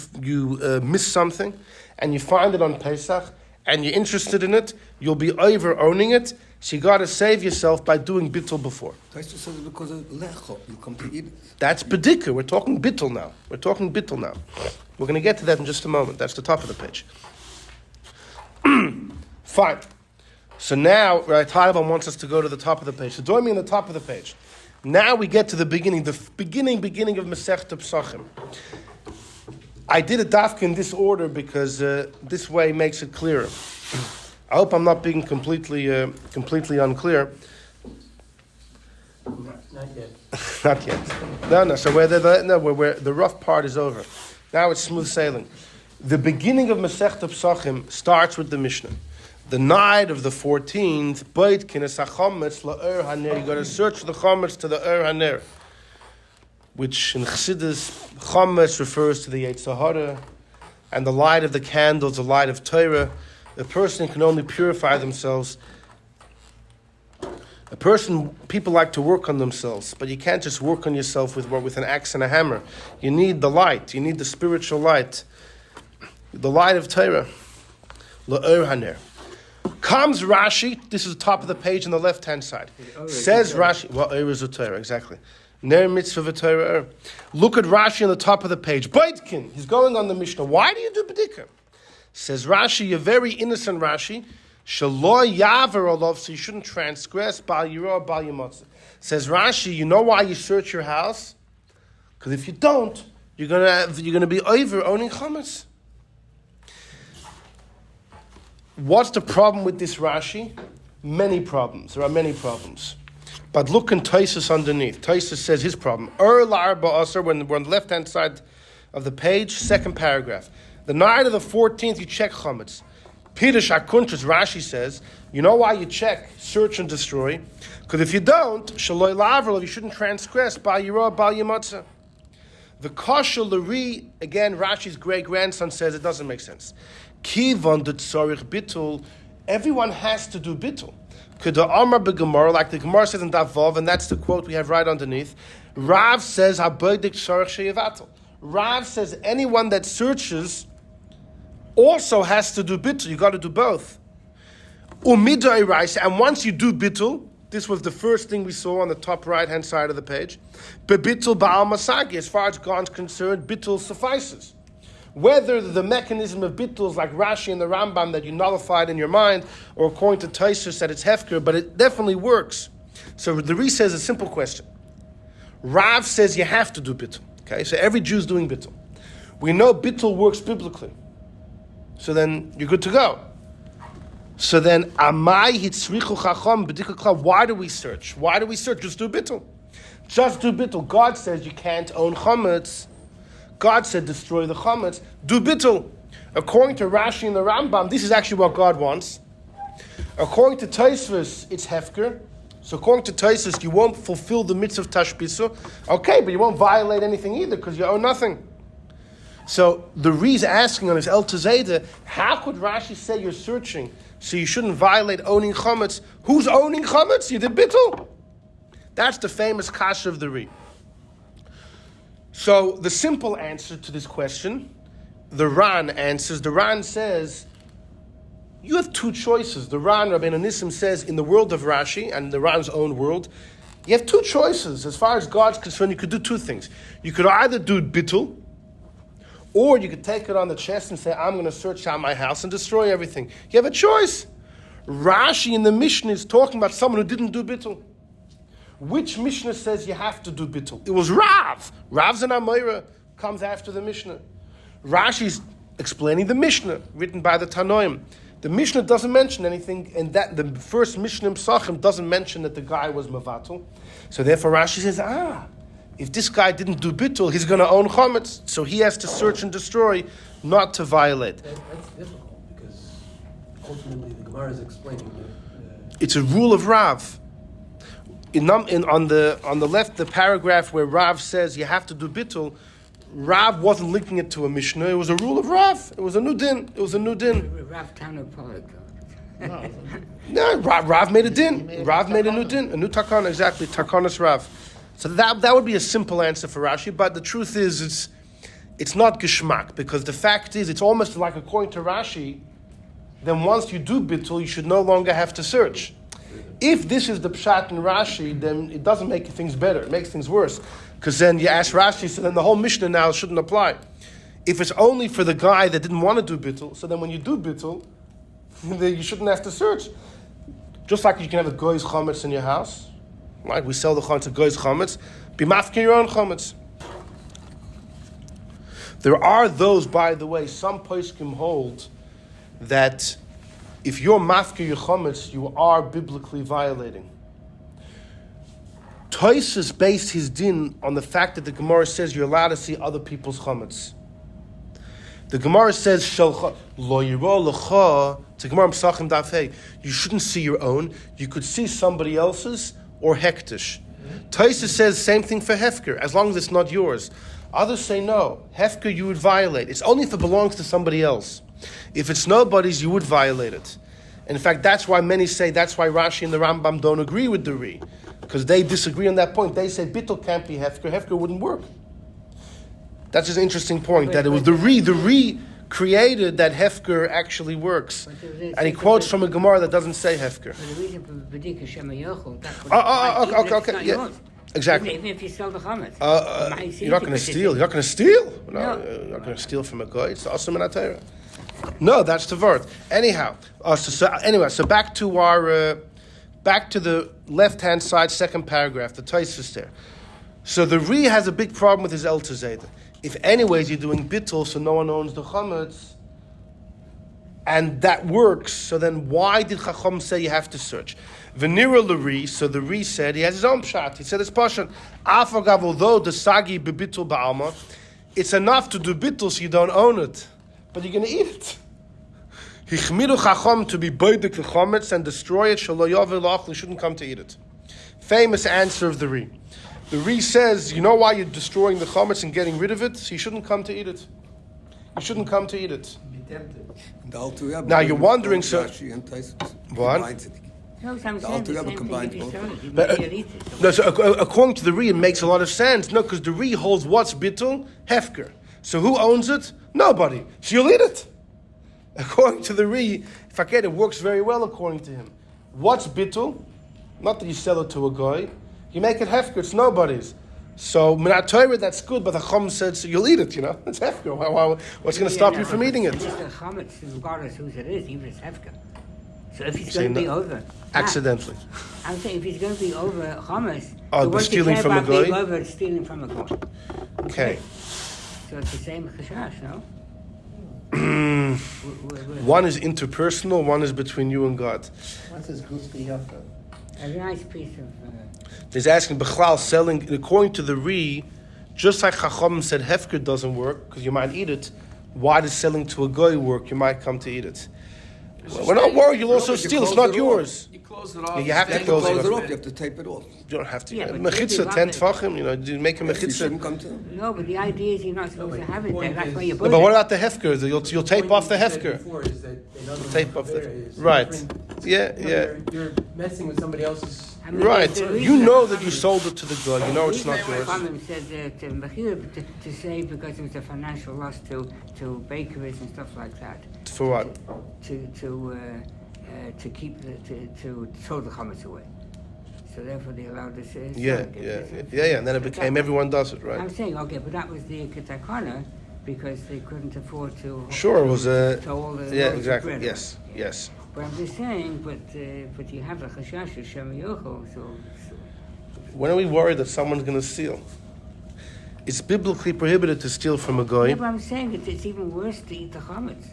miss something, and you find it on Pesach, and you're interested in it, you'll be over-owning it, so you got to save yourself by doing Bitul before. Taisus says because of lecho, you come to eat it. That's Bedika. We're talking Bitul now. We're going to get to that in just a moment. That's the top of the page. Fine. So now, right, Taliban wants us to go to the top of the page. So join me in the top of the page. Now we get to the beginning of Masechta Pesachim. I did a dafka in this order because this way makes it clearer. I hope I'm not being completely unclear. Not yet. Not yet. No. So where the rough part is over. Now it's smooth sailing. The beginning of Masechta Pesachim starts with the Mishnah. The night of the 14th, Beit Kines HaChametz LaEr HaNer. You got to search the Chametz to the Er HaNer, which in Chassidus, Chametz refers to the Yetzer Hara, and the light of the candle is the light of Torah. A person can only purify themselves. People like to work on themselves, but you can't just work on yourself with an axe and a hammer. You need the light. You need the spiritual light, the light of Torah. LaEr HaNer. Comes Rashi, this is the top of the page on the left-hand side. Says Rashi, well, is a Torah, exactly. Ner mitzvah v'Torah. Look at Rashi on the top of the page. Beitkin, he's going on the Mishnah. Why do you do Bedika? Says Rashi, a very innocent Rashi, Shalo yaver olov, so you shouldn't transgress, bal yirah, bal yimotza. Says Rashi, you know why you search your house? Because if you don't, you're gonna be over owning chametz. What's the problem with this Rashi? Many problems. There are many problems. But look in Taisus underneath. Taisus says his problem. When we're on the left-hand side of the page, second paragraph. The night of the 14th, you check chametz. Pirush HaKuntres, Rashi says, you know why you check, search and destroy? Because if you don't, shaloi lavrov, you shouldn't transgress, bal yirah, bal yimotza. The kosher l'ri, again, Rashi's great-grandson says it doesn't make sense. Kivon de tzorich bitul, everyone has to do bitul. K'da Amar b'Gemara, like the Gemara says in Daf Vav, and that's the quote we have right underneath. Rav says habodik tzorich sheyevatel. Rav says anyone that searches also has to do bitul. You got to do both. Umidai Raisa, and once you do bitul, this was the first thing we saw on the top right-hand side of the page. Bebitul ba'al masagi, as far as God's concerned, bitul suffices. Whether the mechanism of bitul is like Rashi and the Rambam that you nullified in your mind, or according to Taisus that it's hefker, but it definitely works. So the Ri says a simple question. Rav says you have to do bitul. Okay, so every Jew's doing bitul. We know bitul works biblically. So then you're good to go. So then, amai hitzrichu chacham b'dika kla. Why do we search? Just do bitul. Just do bitul. God says you can't own chametz. God said destroy the chametz. Do bitul. According to Rashi and the Rambam, this is actually what God wants. According to Tashbisu, it's hefker. So according to Tashbisu, you won't fulfill the mitzvah of Tashbisu. Okay, but you won't violate anything either because you own nothing. So the Ri's asking on his El Tazeda, how could Rashi say you're searching so you shouldn't violate owning chametz? Who's owning chametz? You did bitul. That's the famous kasha of the Ri. So the simple answer to this question, the Ran answers. The Ran says, you have two choices. The Ran, Rabbeinu Nissim says, in the world of Rashi and the Ran's own world, you have two choices. As far as God's concerned, you could do two things. You could either do bitul, Or you could take it on the chest and say, I'm going to search out my house and destroy everything. You have a choice. Rashi in the Mishnah is talking about someone who didn't do Bitul. Which Mishnah says you have to do Bitul? It was Rav. Rav's an Amoira, comes after the Mishnah. Rashi's explaining the Mishnah, written by the Tanoim. The Mishnah doesn't mention anything, and that the first Mishnah in Pesachim doesn't mention that the guy was Mevatel. So therefore Rashi says, if this guy didn't do Bitul, he's going to own Chametz. So he has to search and destroy, not to violate. That's difficult because ultimately the Gemara is explaining that. It's a rule of Rav. On the left, the paragraph where Rav says you have to do Bitul, Rav wasn't linking it to a Mishnah. It was a rule of Rav. It was a new din. Rav Tana Polik. No, Rav made a din. Rav made a new din, a new takana, exactly, takanas Rav. So that would be a simple answer for Rashi, but the truth is it's not geshmak, because the fact is it's almost like according to Rashi, then once you do Bitul, you should no longer have to search. If this is the pshat in Rashi, then it doesn't make things better, it makes things worse. Because then you ask Rashi, so then the whole Mishnah now shouldn't apply. If it's only for the guy that didn't want to do Bitul, so then when you do Bitul, then you shouldn't have to search. Just like you can have a goy's chametz in your house, right? We sell the chametz of goy's chametz. Be mafkir your own chametz. There are those, by the way, some poskim hold that if you're mafkir your chametz, you are biblically violating. Toisus based his din on the fact that the Gemara says you're allowed to see other people's chametz. The Gemara says, "Shalcha lo yiro lecha." It's a Gemara Pesachim Daf Hey. You shouldn't see your own. You could see somebody else's or hektish. Toisus says same thing for Hefker, as long as it's not yours. Others say no. Hefker you would violate. It's only if it belongs to somebody else. If it's nobody's, you would violate it. And in fact, that's why many say that's why Rashi and the Rambam don't agree with the Ri, because they disagree on that point. They say Bitul can't be Hefker. Hefker wouldn't work. That's just an interesting point, that it was the Ri created that Hefker actually works. And he quotes from a Gemara that doesn't say Hefker. But the reason for B'dika Shema Yochel, Okay, yeah. Exactly. Even if you sell the chametz. You're not going to steal. You're not going to steal? No. You're not going to steal from a guy. It's awesome in Atayra. No, that's the word. Anyhow, so back to the left-hand side, second paragraph, the Tosfos there. So the Ri has a big problem with his El Tezeda. If anyways you're doing Bitul, so no one owns the chametz, and that works, so then why did Chacham say you have to search? Venira l'Ri, so the Ri said, he has his own pshat. He said it's pashut. Afagav, although the sagi bebitul ba'alma, it's enough to do Bitul so you don't own it, but you're going to eat it. Hichmiru Chacham to be boidik the chametz and destroy it, shelo yovel lach, you shouldn't come to eat it. Famous answer of the Ri. The Ri says, you know why you're destroying the chametz and getting rid of it? So you shouldn't come to eat it. You shouldn't come to eat it. Be tempted. Now you're wondering, so what? No, so I'm The saying Alter the Rebbe same thing combined if you both. sell it. You But, might eat it. No, so according to the Ri, it makes a lot of sense. No, because the Ri holds what's Bitul? Hefker. So who owns it? Nobody. So you'll eat it. According to the Ri, if I get it, works very well according to him. What's Bitul? Not that you sell it to a guy. You make it Hefker, it's nobody's. So, Minat Torah, that's good, but the Chum said, so you'll eat it, It's Hefker. What's going to stop you from eating it? It's just a chametz, regardless whose it is, even if it's hefker. So if he's Say going to be no- over... Accidentally. I'm saying if he's going to be over chametz... Oh, the but worst stealing you from care a about being guy? over is stealing from a guy. Okay. So it's the same chashash, no? One is interpersonal, one is between you and God. What's his Gusti Yafa? A nice piece of... He's asking, Bechlal, selling, according to the Ri, just like Chacham said Hefker doesn't work, because you might eat it, why does selling to a guy work? You might come to eat it. We're not worried, you'll also steal, it's not yours. You close it off. Yeah, you have to You close close it it off. off, you have to tape it off. You don't have to. Yeah, but Mechitza, maybe 10 Rabbi- tfachim, you make a You mechitza. shouldn't come to. No, but the idea is you're not supposed to have it there. That's why you No, put but what it. about the Hefker? You'll tape off the Hefker. Before is that they don't know Tape the off the... Avera is Right. different. Yeah. You're messing with somebody else's. I mean, Right. the You reason- know that you sold it to the guy. You know it's not yours. Chachamim said to Mechir to save because it was a financial loss to bakeries and stuff like that. For what? To keep to throw the chametz away. So therefore they allowed this. Yeah. And then it became everyone does it, I'm right? saying okay, but that was the katakana, because they couldn't afford to. Sure, it was a... to all the Yeah, loaves of exactly. bread. Yes, Yeah. yes. But I'm just saying, but you have a chashash of Shem Yochel, so When are we worried that someone's going to steal? It's biblically prohibited to steal from a goy. yeah, but I'm saying that it's even worse to eat the chametz.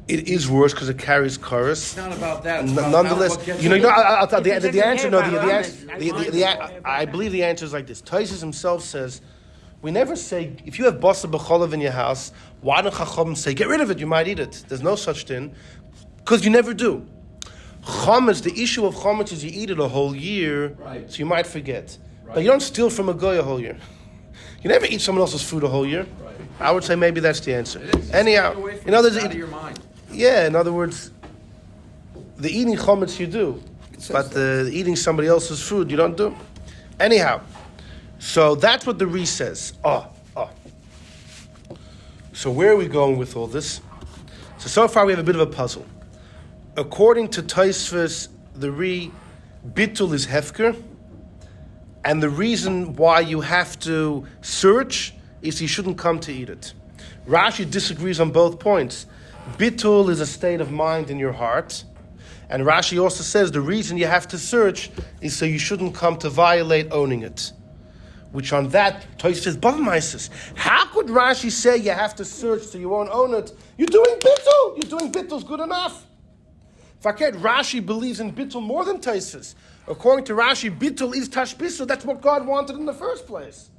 It is worse because it carries chorus. It's not about that. It's about Nonetheless, what gets you know, I'll tell If it the doesn't answer. care No, about the others, answer. I believe the answer is like this. Taisus himself says, we never say if you have basa b'cholav in your house, why don't Chacham say get rid of it? You might eat it. There's no such thing, because you never do. Chametz, the issue of chametz is you eat it a whole year, Right. so you might forget. Right. But you don't steal from a goy a whole year. You never eat someone else's food a whole year. Right. I would say maybe that's the answer. It is. Anyhow, Stay away from in other it. It's out of words, your mind. yeah, in other words, the eating chametz you do, but the eating somebody else's food you don't do. Anyhow, so that's what the Re says. So where are we going with all this? So far we have a bit of a puzzle. According to Tosfos, the Re, Bitul is Hefker, and the reason why you have to search is you shouldn't come to eat it. Rashi disagrees on both points. Bitul is a state of mind in your heart. And Rashi also says the reason you have to search is so you shouldn't come to violate owning it. Which on that, Tosfos says, Bavmaisis. How could Rashi say you have to search so you won't own it? You're doing Bitul. You're doing Bitul's good enough. Faket, Rashi believes in Bitul more than Tosfos. According to Rashi, Bitul is Tashbisu. That's what God wanted in the first place.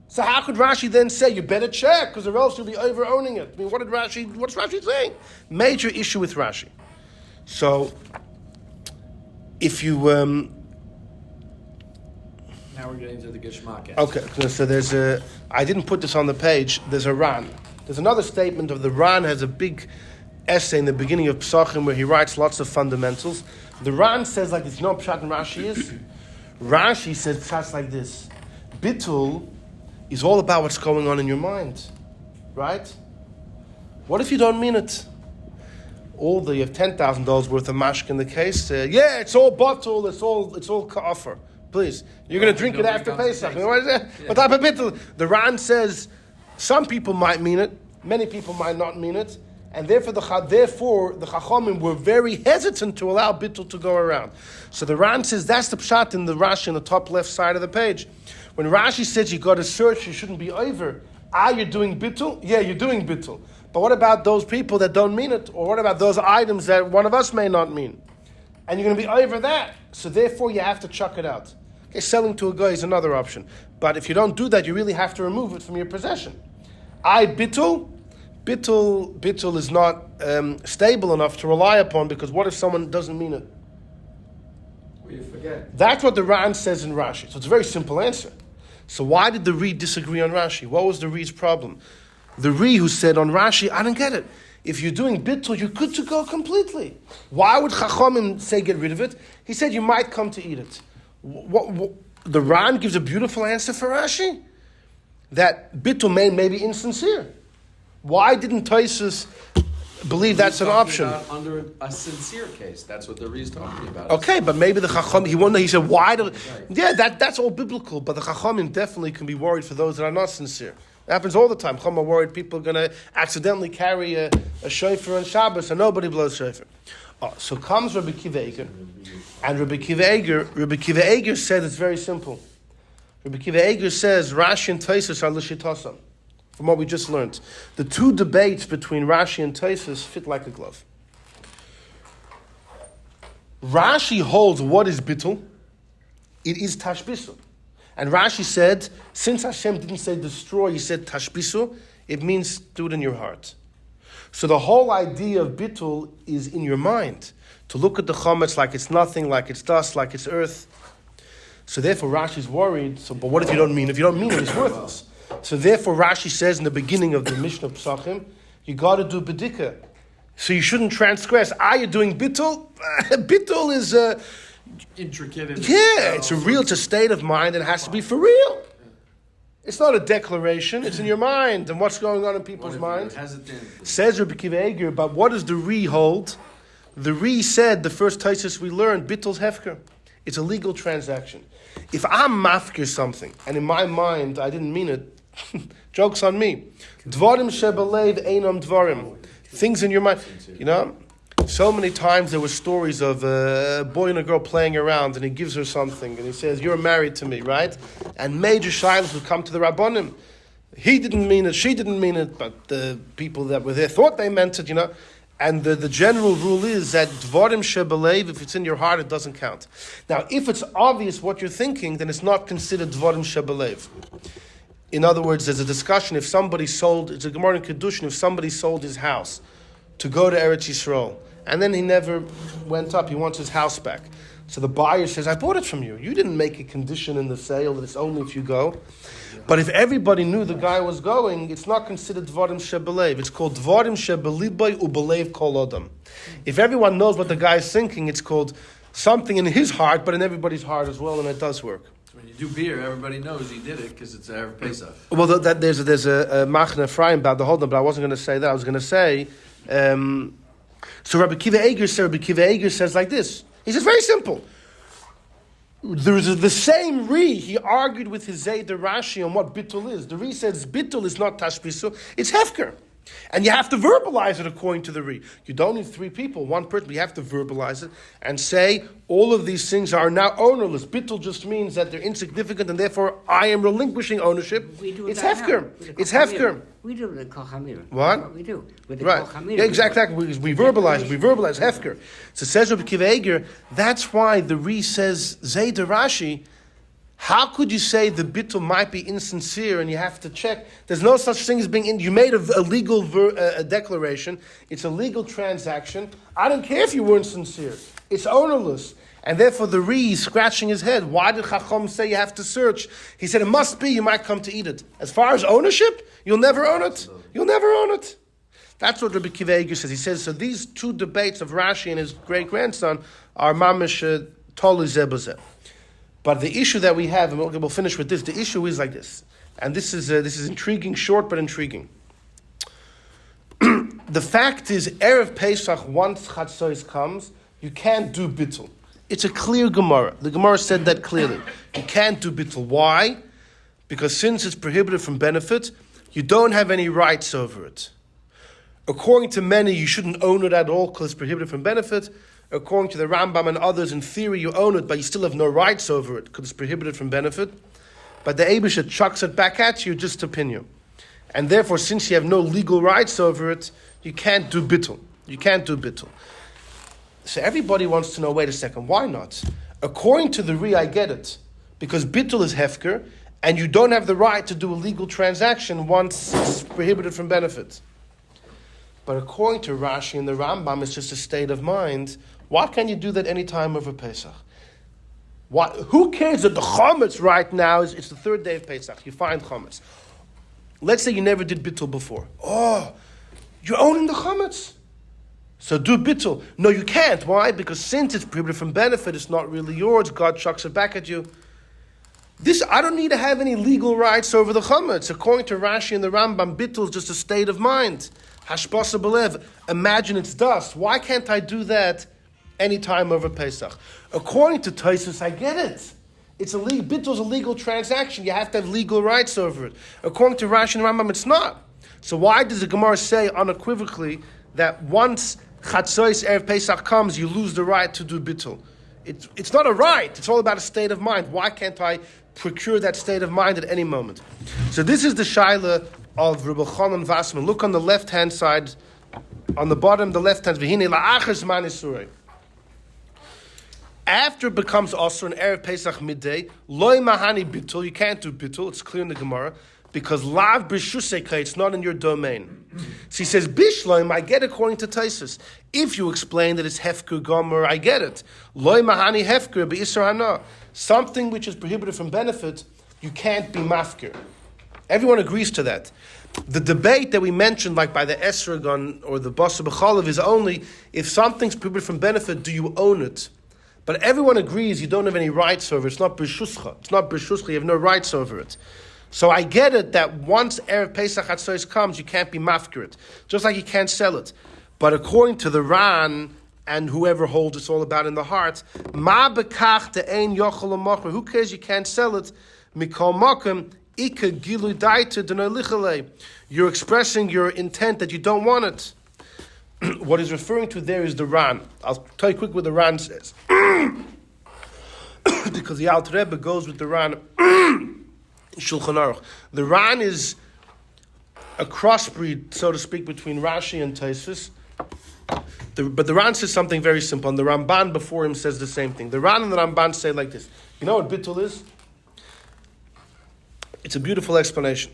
So how could Rashi then say, you better check, because or else you'll be over-owning it? I mean, what's Rashi saying? Major issue with Rashi. So, if you... Now we're getting to the Geshmak. Okay, so there's a... I didn't put this on the page. There's a Ran. There's another statement of the Ran has a big essay in the beginning of Pesachim where he writes lots of fundamentals. The Ran says like this. You know what Pshat and Rashi is? Rashi says Pshat like this. Bitul is all about what's going on in your mind. Right? What if you don't mean it? You have $10,000 worth of mashk in the case. Yeah, it's all bottle. It's all ka'afar. Please, you're going to drink it after Pesach. What is that? Yeah. What type of bittul? The Ran says some people might mean it, many people might not mean it, and therefore the Chachamim were very hesitant to allow bittul to go around. So the Ran says that's the pshat in the Rashi on the top left side of the page. When Rashi says you got to search, you shouldn't be over. You're doing bittul? Yeah, you're doing bittul. But what about those people that don't mean it? Or what about those items that one of us may not mean? And you're going to be over that. So therefore you have to chuck it out. Okay, selling to a guy is another option. But if you don't do that, you really have to remove it from your possession. Bitul is not stable enough to rely upon, because what if someone doesn't mean it? Well, you forget. That's what the Ran says in Rashi. So it's a very simple answer. So why did the Re disagree on Rashi? What was the Re's problem? The Re who said on Rashi, I don't get it. If you're doing Bitul, you're good to go completely. Why would Chachamim say get rid of it? He said you might come to eat it. The Ran gives a beautiful answer for Rashi. That Bitul may be insincere. Why didn't Tosfos believe that's an option? Under a sincere case, that's what the Re's talking about. Okay, but maybe the Chacham, he said, why do... Yeah, that's all biblical, but the Chachamim definitely can be worried for those that are not sincere. It happens all the time. Chacham are worried people are going to accidentally carry a shofar on Shabbos and nobody blows shofar. So comes Rabbi Kiva Eiger, and Rabbi Kiva Eiger said it's very simple. Rabbi Kiva Eiger says, Rashi and Tosfos are l'shitasa. From what we just learned, the two debates between Rashi and Tosfos fit like a glove. Rashi holds what is Bitul? It is Tashbisu. And Rashi said, since Hashem didn't say destroy, he said Tashbisu, it means do it in your heart. So the whole idea of Bitul is in your mind. To look at the chametz like it's nothing, like it's dust, like it's earth. So therefore Rashi's worried, but what if you don't mean it? If you don't mean it, it's worthless. So therefore Rashi says in the beginning of the Mishnah Pesachim, you got to do bedika. So you shouldn't transgress. You're doing Bitul? Bitul is Intricate. it's a state of mind and it has to be for real. It's not a declaration, it's in your mind and what's going on in people's minds. Says Rabbi Kiva Eiger, but what does the Re hold? The Re said, the first Tosfos we learned, Bitul Hefker. It's a legal transaction. If I'm mafkir something, and in my mind I didn't mean it, Joke's on me. Dvarim shebelev einam dvarim. Things in your mind. You know, so many times there were stories of a boy and a girl playing around, and he gives her something, and he says, "You're married to me," right? And major shilas would come to the Rabbanim. He didn't mean it, she didn't mean it, but the people that were there thought they meant it, you know. And the general rule is that dvarim shebelev, if it's in your heart, it doesn't count. Now, if it's obvious what you're thinking, then it's not considered dvarim shebelev. In other words, there's a discussion if somebody sold, it's a Gemara in Kedushin, if somebody sold his house to go to Eretz Yisrael, and then he never went up, he wants his house back. So the buyer says, I bought it from you. You didn't make a condition in the sale that it's only if you go. But if everybody knew the guy was going, it's not considered dvarim shebelev. It's called dvarim shebelibay ubelev kol adam. If everyone knows what the guy is thinking, it's called something in his heart, but in everybody's heart as well, and it does work. When you do beer, everybody knows he did it because it's Erev Pesach. Well, there's a Machne Ephraim about the whole thing, but I wasn't going to say that. I was going to say, so Rabbi Kiva Eger says like this. He says, very simple. There's the same Ri, he argued with his Zayda Rashi on what Bitul is. The Ri says Bitul is not Tashbisu, it's Hefker. And you have to verbalize it according to the Ri. You don't need three people, one person, but you have to verbalize it and say, all of these things are now ownerless. Bitul just means that they're insignificant and therefore I am relinquishing ownership. It's Hefker. It's Hefker. We do with the Kochamir. What? We do with the Right. Kochamir. Yeah, exactly. We verbalize Hefker. So says Rabbi Kiva Eger, that's why the Ri says, Zayda Rashi, how could you say the Bitul might be insincere and you have to check? There's no such thing as being you made a legal declaration. It's a legal transaction. I don't care if you weren't sincere. It's ownerless. And therefore the Ri is scratching his head. Why did Chacham say you have to search? He said it must be, you might come to eat it. As far as ownership, you'll never own it. You'll never own it. That's what Rabbi Kiva Eger says. He says, so these two debates of Rashi and his great-grandson are mamish tolu zebazeh. But the issue that we have, and we'll finish with this, the issue is like this. And this is intriguing, short but intriguing. The fact is, Erev Pesach, once Chatzos comes, you can't do Bitul. It's a clear Gemara. The Gemara said that clearly. You can't do Bitul. Why? Because since it's prohibited from benefit, you don't have any rights over it. According to many, you shouldn't own it at all because it's prohibited from benefit. According to the Rambam and others, in theory, you own it, but you still have no rights over it because it's prohibited from benefit. But the Eibusha chucks it back at you just to pin you. And therefore, since you have no legal rights over it, you can't do Bitul. You can't do Bitul. So everybody wants to know, wait a second, why not? According to the Ri, I get it. Because Bitul is Hefker, and you don't have the right to do a legal transaction once it's prohibited from benefit. But according to Rashi and the Rambam, it's just a state of mind. Why can't you do that any time over Pesach? Who cares that the Chametz right now it's the third day of Pesach? You find Chametz. Let's say you never did Bitul before. Oh, you're owning the Chametz. So do Bitul. No, you can't. Why? Because since it's prohibited from benefit, it's not really yours. God chucks it back at you. I don't need to have any legal rights over the Chametz. According to Rashi and the Rambam, Bitul is just a state of mind. Hashbasa of Chametz. Imagine it's dust. Why can't I do that any time over Pesach? According to Tosfos, I get it. Bitul is a legal transaction. You have to have legal rights over it. According to Rashi and Rambam, it's not. So why does the Gemara say unequivocally that once Chatzos Erev Pesach comes, you lose the right to do Bitul? It's not a right. It's all about a state of mind. Why can't I procure that state of mind at any moment? So this is the Shaila of Rebbe Chanan Vassman. Look on the left-hand side, on the bottom, the left hand, V'hinei la'achar zman isurei. After it becomes Asur in Erev Pesach midday, loy mahani Bitul, you can't do Bitul, it's clear in the Gemara, because lav b'shusei, it's not in your domain. So he says, Bishloim, I get it according to Tosfos. If you explain that it's Hefker Gomer, I get it. Loy mahani Hefker b'isur hana. Something which is prohibited from benefit, you can't be mafker. Everyone agrees to that. The debate that we mentioned, like by the Esragon or the Basa B'chalav, is only if something's prohibited from benefit, do you own it? But everyone agrees you don't have any rights over it. It's not b'shuscha. It's not b'shuscha. You have no rights over it. So I get it that once Erev Pesach Chatzos comes, you can't be mafker it. Just like you can't sell it. But according to the Ran and whoever holds it's all about in the heart, ma bekach de'ein yochel l'mocher. Who cares you can't sell it? Mikol makom ika gilu daita denolichale. You're expressing your intent that you don't want it. What he's referring to there is the Ran. I'll tell you quick what the Ran says. Because the Alter Rebbe goes with the Ran in Shulchan Aruch. The Ran is a crossbreed, so to speak, between Rashi and Tosfos. But the Ran says something very simple, and the Ramban before him says the same thing. The Ran and the Ramban say like this. You know what Bitul is? It's a beautiful explanation.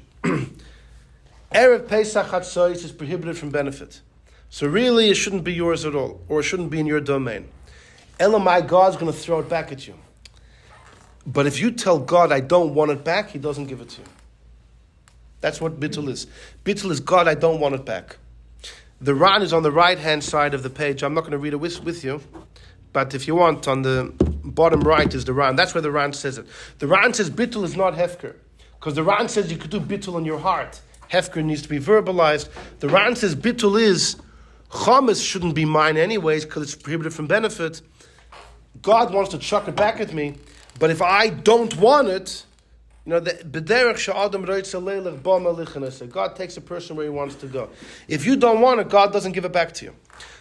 Erev Pesach Hatzois is prohibited from benefit. So really, it shouldn't be yours at all, or it shouldn't be in your domain. Elamai, God's going to throw it back at you. But if you tell God, I don't want it back, He doesn't give it to you. That's what Bitul is. Bitul is, God, I don't want it back. The Ran is on the right-hand side of the page. I'm not going to read it with you, but if you want, on the bottom right is the Ran. That's where the Ran says it. The Ran says Bitul is not Hefker, because the Ran says you could do Bitul in your heart. Hefker needs to be verbalized. The Ran says Bitul is, Chametz shouldn't be mine anyways, because it's prohibited from benefit. God wants to chuck it back at me, but if I don't want it, God takes a person where He wants to go. If you don't want it, God doesn't give it back to you.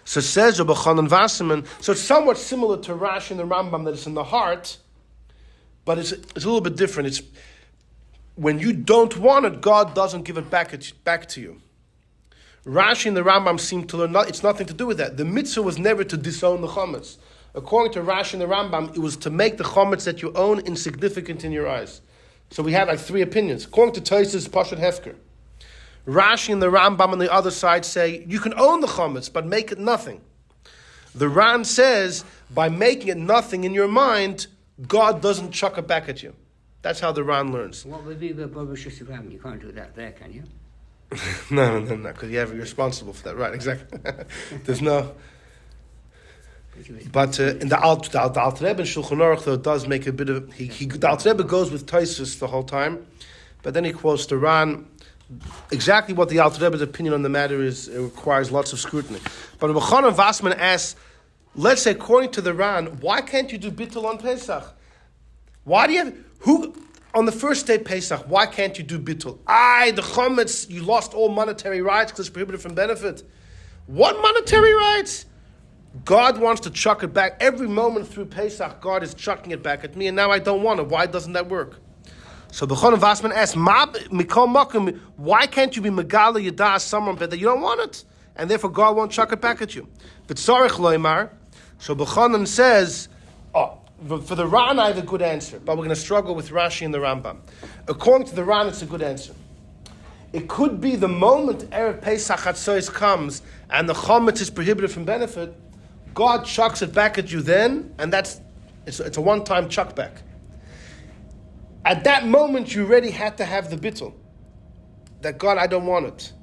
So says Rabbi Chanan Wasserman. So it's somewhat similar to Rashi and the Rambam, that it's in the heart, but it's a little bit different. It's when you don't want it, God doesn't give it back to you. Rashi and the Rambam seem to learn it's nothing to do with that. The mitzvah was never to disown the chametz. According to Rashi and the Rambam, it was to make the chametz that you own insignificant in your eyes. So we have like three opinions. According to Tosfos, Bitul Hefker. Rashi and the Rambam on the other side say, you can own the chametz, but make it nothing. The Ran says, by making it nothing in your mind, God doesn't chuck it back at you. That's how the Ran learns. What would be the Baba Shushagram? You can't do that there, can you? No, because you're responsible for that. Right, exactly. There's no... But in the Alter Rebbe in Shulchan Aruch, though, it does make a bit of... The Alter Rebbe goes with Tosfos the whole time, but then he quotes the Ran. Exactly what the Alter Rebbe's opinion on the matter is, it requires lots of scrutiny. But Rabbi Chanan Wasserman asks, let's say, according to the Ran, why can't you do Bitul on Pesach? Why do you have... On the first day Pesach, why can't you do Bitul? The Chametz, you lost all monetary rights because it's prohibited from benefit. What monetary rights? God wants to chuck it back. Every moment through Pesach, God is chucking it back at me, and now I don't want it. Why doesn't that work? So B'chonim Vasman asks, why can't you be Megala Yadah someone that you don't want it? And therefore God won't chuck it back at you. But Tzarech Loimar, so B'chonim says, for the Ran I have a good answer, but we're going to struggle with Rashi and the Rambam. According to the Ran, it's a good answer. It could be the moment Erev Pesach Hatzois comes and the Chametz is prohibited from benefit, God chucks it back at you then, and it's a one-time chuck back. At that moment, you already had to have the bittul. That God, I don't want it.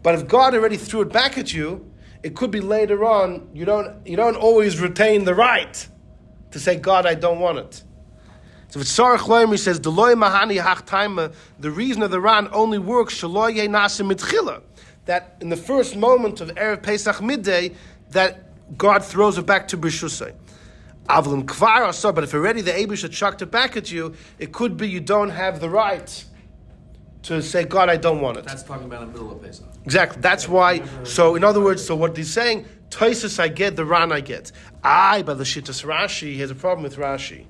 But if God already threw it back at you, it could be later on, you don't always retain the right to say, God, I don't want it. So if it's Sarach Loim, he says, Deloy Mahani Hach Taima, the reason of the Ran only works, Shaloy Ye Nasim Mitchila, that in the first moment of Erev Pesach midday, that God throws it back to B'shusay. Avlim Kvar Asar, but if already the Eibush had chucked it back at you, it could be you don't have the right to say, God, I don't want it. That's talking about in the middle of Pesach. Exactly. That's why. So in other words, so what he's saying, Tosfos I get, the Ran I get. By the Shittas Rashi, he has a problem with Rashi.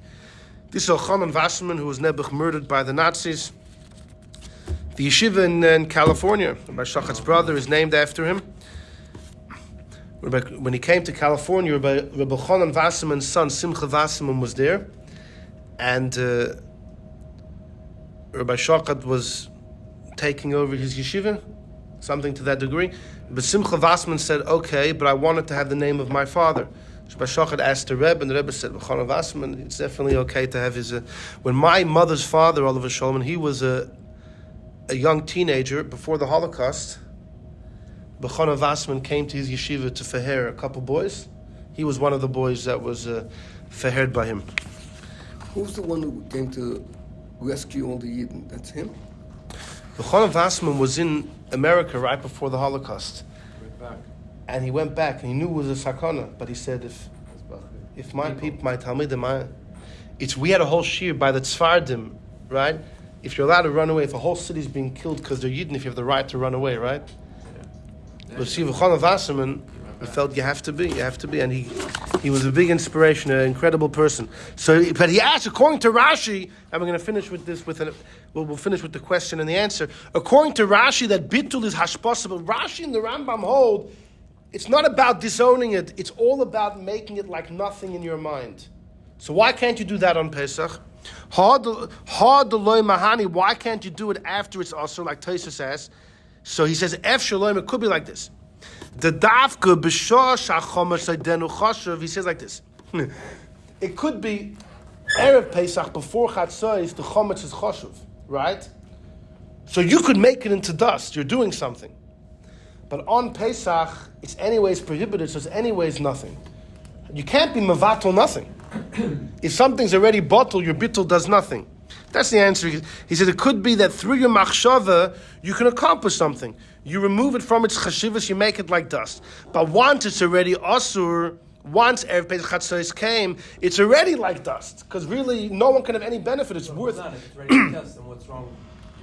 This is Chanan Wasserman, who was Nebuch murdered by the Nazis. The yeshiva in California, Rabbi Shachat's brother, is named after him. When he came to California, Rabbi Chanan Wasserman's son, Simcha Wasserman, was there. And Rabbi Shachat was taking over his yeshiva, something to that degree. But Simcha Wasserman said, okay, but I wanted to have the name of my father. So Rabbi Shachat asked the Rebbe, and the Rebbe said, Chanan Wasserman, it's definitely okay to have his... When my mother's father, Oliver Shulman, he was a young teenager before the Holocaust, B'chonim Wasserman came to his yeshiva to feher a couple boys. He was one of the boys that was fehered by him. Who's the one who came to rescue all the Yidden? That's him? B'chonim Wasserman was in America right before the Holocaust. Right back. And he went back, and he knew it was a sakana, but he said, if my people, my Talmidim, we had a whole shir by the Tzfardim right? If you're allowed to run away, if a whole city's being killed because they're Yidden, if you have the right to run away, right? But see, V'chana Wasserman, he felt you have to be, and he was a big inspiration, an incredible person. So, but he asked, according to Rashi, and we're going to finish with this. We'll finish with the question and the answer. According to Rashi, that bitul is hashbasa, but Rashi and the Rambam hold it's not about disowning it. It's all about making it like nothing in your mind. So why can't you do that on Pesach? Mahani. Why can't you do it after it's also like Taisa says? So he says, F Shalom, it could be like this. The Davka B'Shah Shachomer Saydenu Choshev, he says like this. It could be Erev Pesach before Chatzos, the Chometz is Choshev, right? So you could make it into dust. You're doing something. But on Pesach, it's anyways prohibited, so it's anyways nothing. You can't be Mevatel nothing. If something's already bottled, your Bitul does nothing. That's the answer. He said it could be that through your machshava, you can accomplish something. You remove it from its chashivas, you make it like dust. But once it's already asur, once Erev Pesach Chatzos came, it's already like dust. Because really, no one can have any benefit. It's worth it. If it's ready to dust, then what's wrong?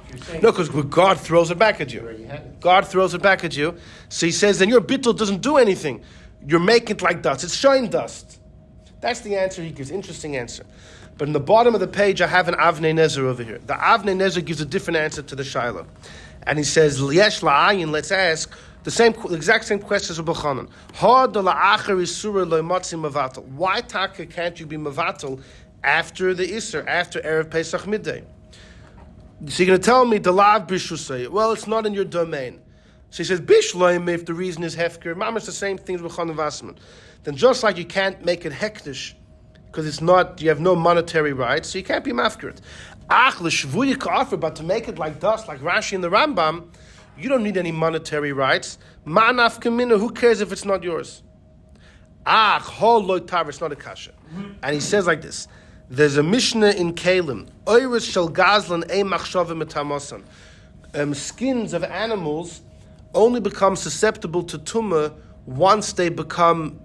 If you're saying no, because God throws it back at you. God throws it back at you. So he says, then your Bitul doesn't do anything. You're making it like dust. It's showing dust. That's the answer he gives. Interesting answer. But in the bottom of the page, I have an Avnei Nezer over here. The Avnei Nezer gives a different answer to the Shaila. And he says, Yesh la'ayin, let's ask, the exact same question as Rabbi Chanan. Why taka can't you be Mevatel after the Isser, after Erev Pesach midday? So you're going to tell me, Dalav Bishu say, well, it's not in your domain. So he says, Bishloim, if the reason is Hefker, Mama's the same thing as Rabbi Chanan Wasserman. Then just like you can't make it hektish, because it's not, you have no monetary rights, so you can't be mafkirit. But to make it like dust, like Rashi and the Rambam, you don't need any monetary rights. Ma'anaf kamina, who cares if it's not yours? Hol loy tar, it's not a kasha. And he says like this, there's a Mishnah in Kalim, Oiris shel gazlan e machshava metamosan. Skins of animals only become susceptible to tumah once they become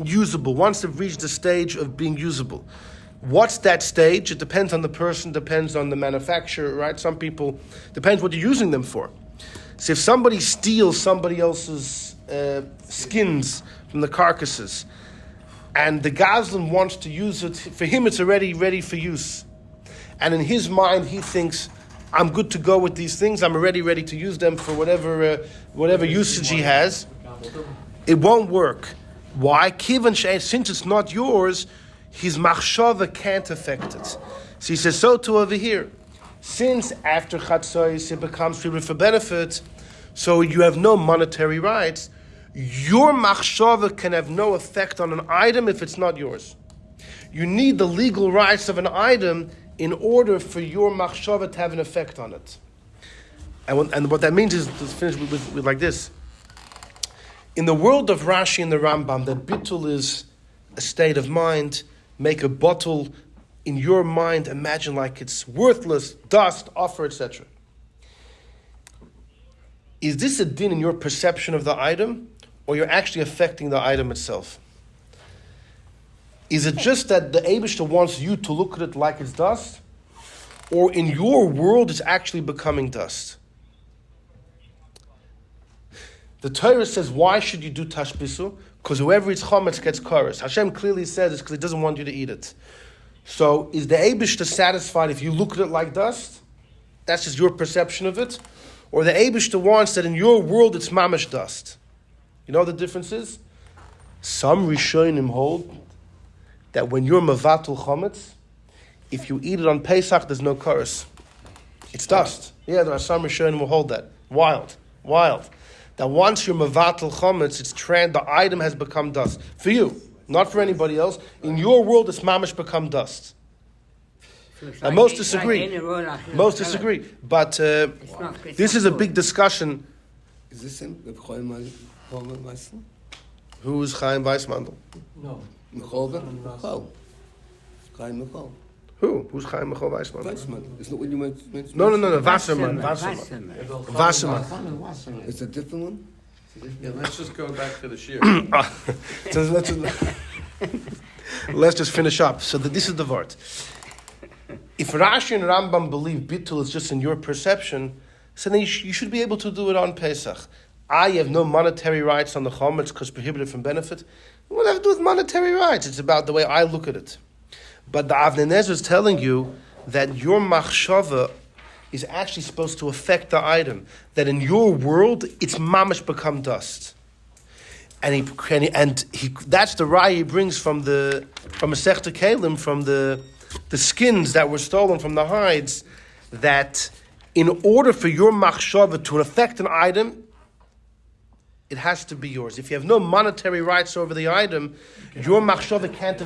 usable, once they've reached the stage of being usable. What's that stage? It depends on the person, depends on the manufacturer, right? Some people, depends what you're using them for. So if somebody steals somebody else's skins from the carcasses, and the Gazlan wants to use it, for him it's already ready for use. And in his mind, he thinks, I'm good to go with these things, I'm already ready to use them for whatever usage he has. It won't work. Why? Since it's not yours, his machshava can't affect it. So he says, so too over here. Since after Chatzos it becomes free for benefit, so you have no monetary rights, your machshava can have no effect on an item if it's not yours. You need the legal rights of an item in order for your machshava to have an effect on it. And what that means is, to finish with like this. In the world of Rashi and the Rambam, that bitul is a state of mind. Make a bottle in your mind, imagine like it's worthless, dust, offer, etc. Is this a din in your perception of the item, or you're actually affecting the item itself? Is it just that the Eibishter wants you to look at it like it's dust, or in your world it's actually becoming dust? The Torah says, why should you do Tashbisu? Because whoever eats Chametz gets Koros. Hashem clearly says it's because He doesn't want you to eat it. So is the Eibishter satisfied if you look at it like dust? That's just your perception of it. Or the Eibishter wants that in your world it's mamash dust. You know what the difference is? Some Rishonim hold that when you're Mevatel Chametz, if you eat it on Pesach, there's no Koros. It's dust. Yeah, there are some Rishonim who hold that. Wild. That once you're Mevatel Chametz, the item has become dust. For you, not for anybody else. In your world, it's mamish become dust. And most disagree. But this is a big discussion. Is this him? With Chaim Weissman? Who is Chaim Weissmandel? No. Michal. Chaim Michal. Who? Who's Chaim Michal Weissmandel? Weissman. Isn't it what you mentioned? No. Wasserman. It's a different one? Yeah, let's just go back to the shir. So let's just finish up. So this is the word. If Rashi and Rambam believe Bitul is just in your perception, so then you should be able to do it on Pesach. I have no monetary rights on the Chametz because prohibited from benefit. What does it have to do with monetary rights? It's about the way I look at it. But the Avnei Nezer is telling you that your machshava is actually supposed to affect the item. That in your world, it's mamash become dust. And that's the raya he brings from a Masechta Kelim, from the skins that were stolen from the hides, that in order for your machshava to affect an item, it has to be yours. If you have no monetary rights over the item, your machshava can't.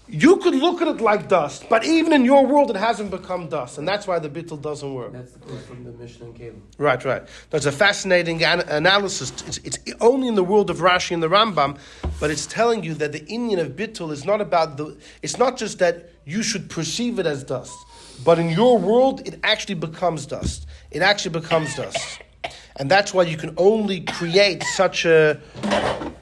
You could look at it like dust, but even in your world, it hasn't become dust, and that's why the bittul doesn't work. That's the quote from the Mishnah and Kalim. Right. That's a fascinating analysis. It's only in the world of Rashi and the Rambam, but it's telling you that the inyan of bittul is not about it's not just that you should perceive it as dust, but in your world, it actually becomes dust. It actually becomes dust. And that's why you can only create such a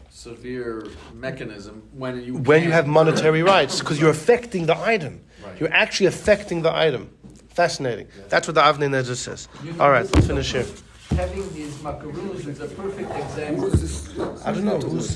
severe mechanism when you have monetary rights, because you're affecting the item. Right. You're actually affecting the item. Fascinating. That's what the Avnei Nezer says. All right, let's finish here. Having these macaroons is a perfect example. Who is this? I don't know who's.